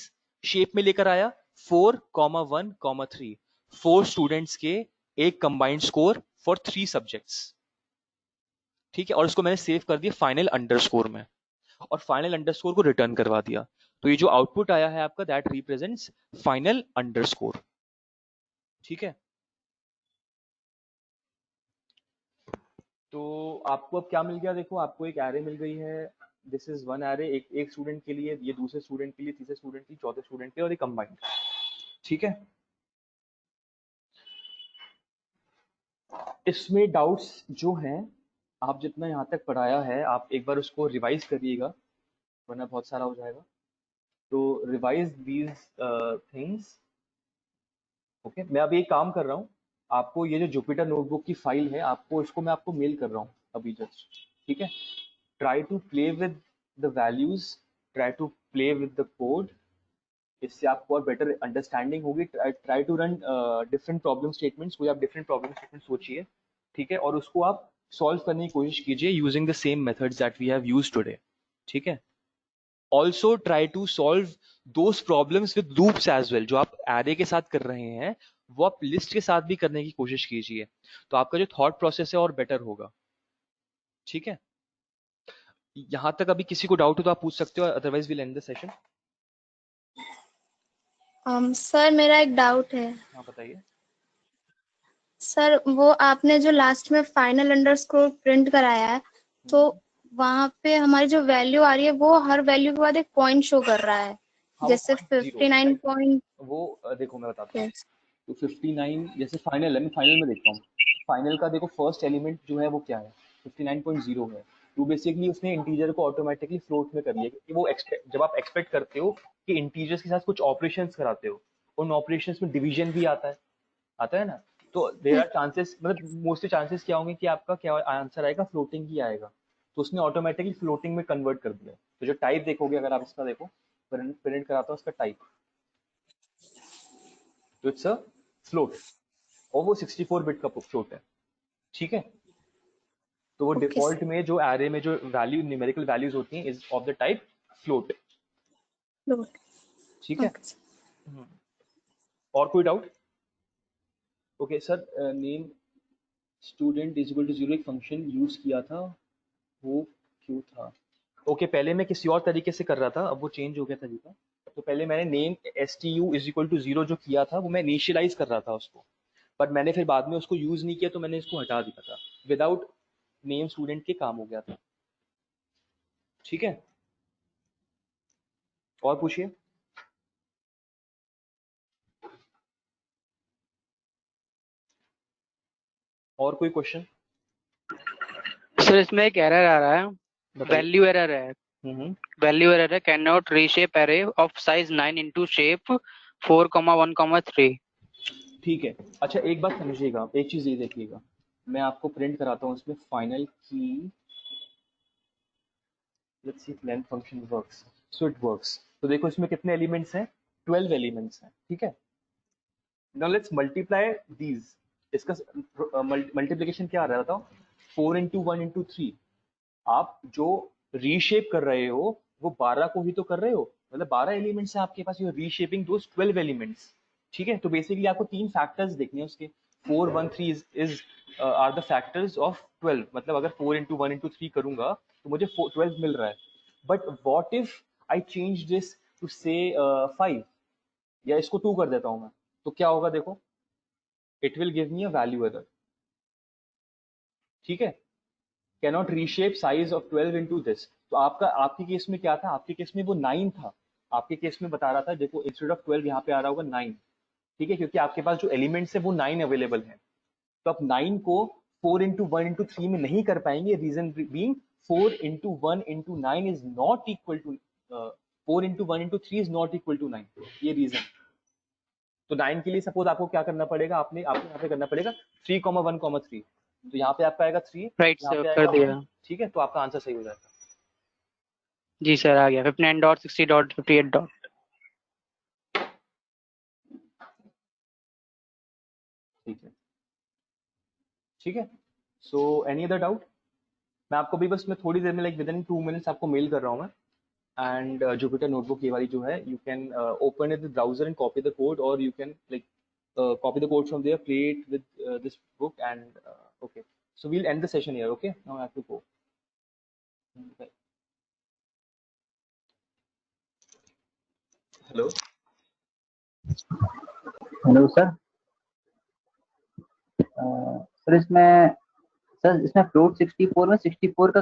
शेप में लेकर आया, 4,1,3, 4 स्टूडेंट्स के एक कंबाइंड स्कोर फॉर 3 सब्जेक्ट्स। ठीक है, और उसको मैंने सेव कर दिया फाइनल अंडरस्कोर में, और फाइनल अंडरस्कोर को रिटर्न करवा दिया। तो ये जो आउटपुट आया है आपका, दैट रिप्रेजेंट्स फाइनल अंडरस्कोर। ठीक है, तो आपको अब क्या मिल गया, देखो आपको एक एरे मिल गई है। दिस इज वन एरे, एक स्टूडेंट के लिए, ये दूसरे स्टूडेंट के लिए, तीसरे स्टूडेंट के लिए, चौथे स्टूडेंट के लिए, और ये कंबाइंड। ठीक है, इसमें डाउट्स जो हैं, आप जितना यहाँ तक पढ़ाया है आप एक बार उसको रिवाइज करिएगा, वरना बहुत सारा हो जाएगा। तो रिवाइज दीज थिंग्स। ओके, मैं अभी एक काम कर रहा हूँ, आपको ये जो जुपिटर नोटबुक की फाइल है, आपको इसको मैं आपको मेल कर रहा हूँ अभी जस्ट। ठीक है, try to play with the values, try to play with the code. इससे आपको और बेटर अंडरस्टैंडिंग होगी। Try to run different problem statements, कोई आप डिफरेंट प्रॉब्लम स्टेटमेंट सोचिए। ठीक है, और उसको आप सॉल्व करने की कोशिश कीजिए using the same methods that we have used today. ठीक है, also try to solve those problems with loops as well. जो आप एरे के साथ कर रहे हैं वो आप लिस्ट के साथ भी करने की कोशिश कीजिए, तो आपका जो थॉट प्रोसेस है और बेटर होगा। ठीक है, यहां तक अभी किसी को डाउट हो तो आप पूछ सकते हो, otherwise will and the session. Sir मेरा एक डाउट है। हाँ बताइए। सर वो आपने जो लास्ट में फाइनल अंडरस्कोर प्रिंट कराया है, तो वहां पे हमारी जो वैल्यू आ रही है वो हर वैल्यू के बाद एक पॉइंट शो कर रहा है, हाँ वो जैसे 0 59 पॉइंट। वो देखो मैं बताता हूँ। तो 59 जैसे फाइनल है, मैं फाइनल में देखता हूँ। फाइनल का देखो फर्स्ट एलिमेंट जो है वो क्या है, 59.0 है। तो बेसिकली उसने इंटीजर को ऑटोमेटिकली फ्लोट में कर लिया, क्योंकि वो जब आप एक्सपेक्ट करते हो कि इंटीजर्स के साथ कुछ ऑपरेशंस कराते हो, उन ऑपरेशंस में डिवीजन भी आता है ना। तो देयर आर चांसेस, मतलब मोस्टली चांसेस क्या होंगे कि आपका क्या आंसर आएगा, फ्लोटिंग ही आएगा। तो उसने ऑटोमेटिकली फ्लोटिंग में कन्वर्ट कर दिया। तो जो टाइप देखोगे, अगर आप इसका देखो, प्रिंट कराता हूँ उसका टाइप, तो इट्स अ फ्लोट, और वो 64 बिट का फ्लोट है। ठीक है, तो वो ओके डिफॉल्ट में जो एरे में जो वैल्यू, न्यूमेरिकल वैल्यूज होती हैं, is of the type float. Sir. ठीक है, ओके। और कोई doubt? Okay sir, name student is equal to 0 एक फंक्शन यूज किया था, वो क्यों था? ओके, पहले मैं किसी और तरीके से कर रहा था, अब वो चेंज हो गया तरीका। तो पहले मैंने name stu is equal to 0 जो किया था वो मैं इनिशियलाइज कर रहा था उसको, बट मैंने फिर बाद में उसको यूज नहीं किया तो मैंने इसको हटा दिया था। विदाउट नेम स्टूडेंट के काम हो गया था। ठीक है, और पूछिए। और कोई क्वेश्चन? सर इसमें एक एरर आ रहा है, बताइए। वैल्यू एरर है। वैल्यू एरर है, can not reshape array of size 9 into shape 4,1,3। ठीक है, अच्छा एक बात समझिएगा, एक चीज ये देखिएगा, मैं आपको प्रिंट कराता हूँ इसमें फाइनल की। Let's C length function works, so it works. तो देखो इसमें कितने एलिमेंट्स हैं? 12 एलिमेंट्स हैं, ठीक है। Now let's multiply these. इसका मल्टीप्लिकेशन क्या आ रहा है बताओ? 4 इंटू 1 इंटू 3। आप जो रीशेप कर रहे हो वो 12 को ही तो कर रहे हो, मतलब 12 एलिमेंट्स हैं आपके पास, you are reshaping those 12 elements. ठीक है, तो बेसिकली आपको तीन फैक्टर्स देखने हैं उसके। 4 1 3 is are the factors of 12, मतलब अगर 4 इंटू 1 इंटू 3 करूंगा तो मुझे 12 मिल रहा है। But what if I change this to say 5, या इसको 2 कर देता हूं मैं, तो क्या होगा देखो? It will give me a value error. ठीक है, cannot reshape size of 12 into this. तो आपका, आपके केस में क्या था? आपके केस में वो 9 था। आपके केस में बता रहा था, देखो इंस्टेड ऑफ 12 यहाँ पे आ रहा होगा 9। ठीक है, क्योंकि आपके पास जो एलिमेंट्स है वो 9 अवेलेबल है। तो आप 9 को 4 इंटू 1 इंटू 3 में नहीं कर पाएंगे, reason being 4 into 1 into 9 is not equal to 4 into 1 into 3 is not equal to 9, ये रीजन। तो 9 के लिए सपोज आपको क्या करना पड़ेगा? आपको यहाँ पे करना पड़ेगा 3,1,3। तो यहाँ पे आपका आएगा 3, राइट यहाँ सर, पे कर आएगा 1। दिया। ठीक है, तो आपका आंसर सही हो जाएगा। जी सर, आ गया 59.60.58. ठीक है, ठीक है। So any other doubt? मैं आपको भी बस मैं थोड़ी देर में, लाइक विद इन 2 मिनट्स आपको मेल कर रहा हूँ मैं। एंड जुपिटर नोटबुक ये वाली जो है, you can open it the browser and copy the code, और you can like copy the code from there, play it with this book, and okay. So we'll end the session here. Okay, now I have to go. Okay. Hello. Hello sir. Sir इसमें float 64 में 64 का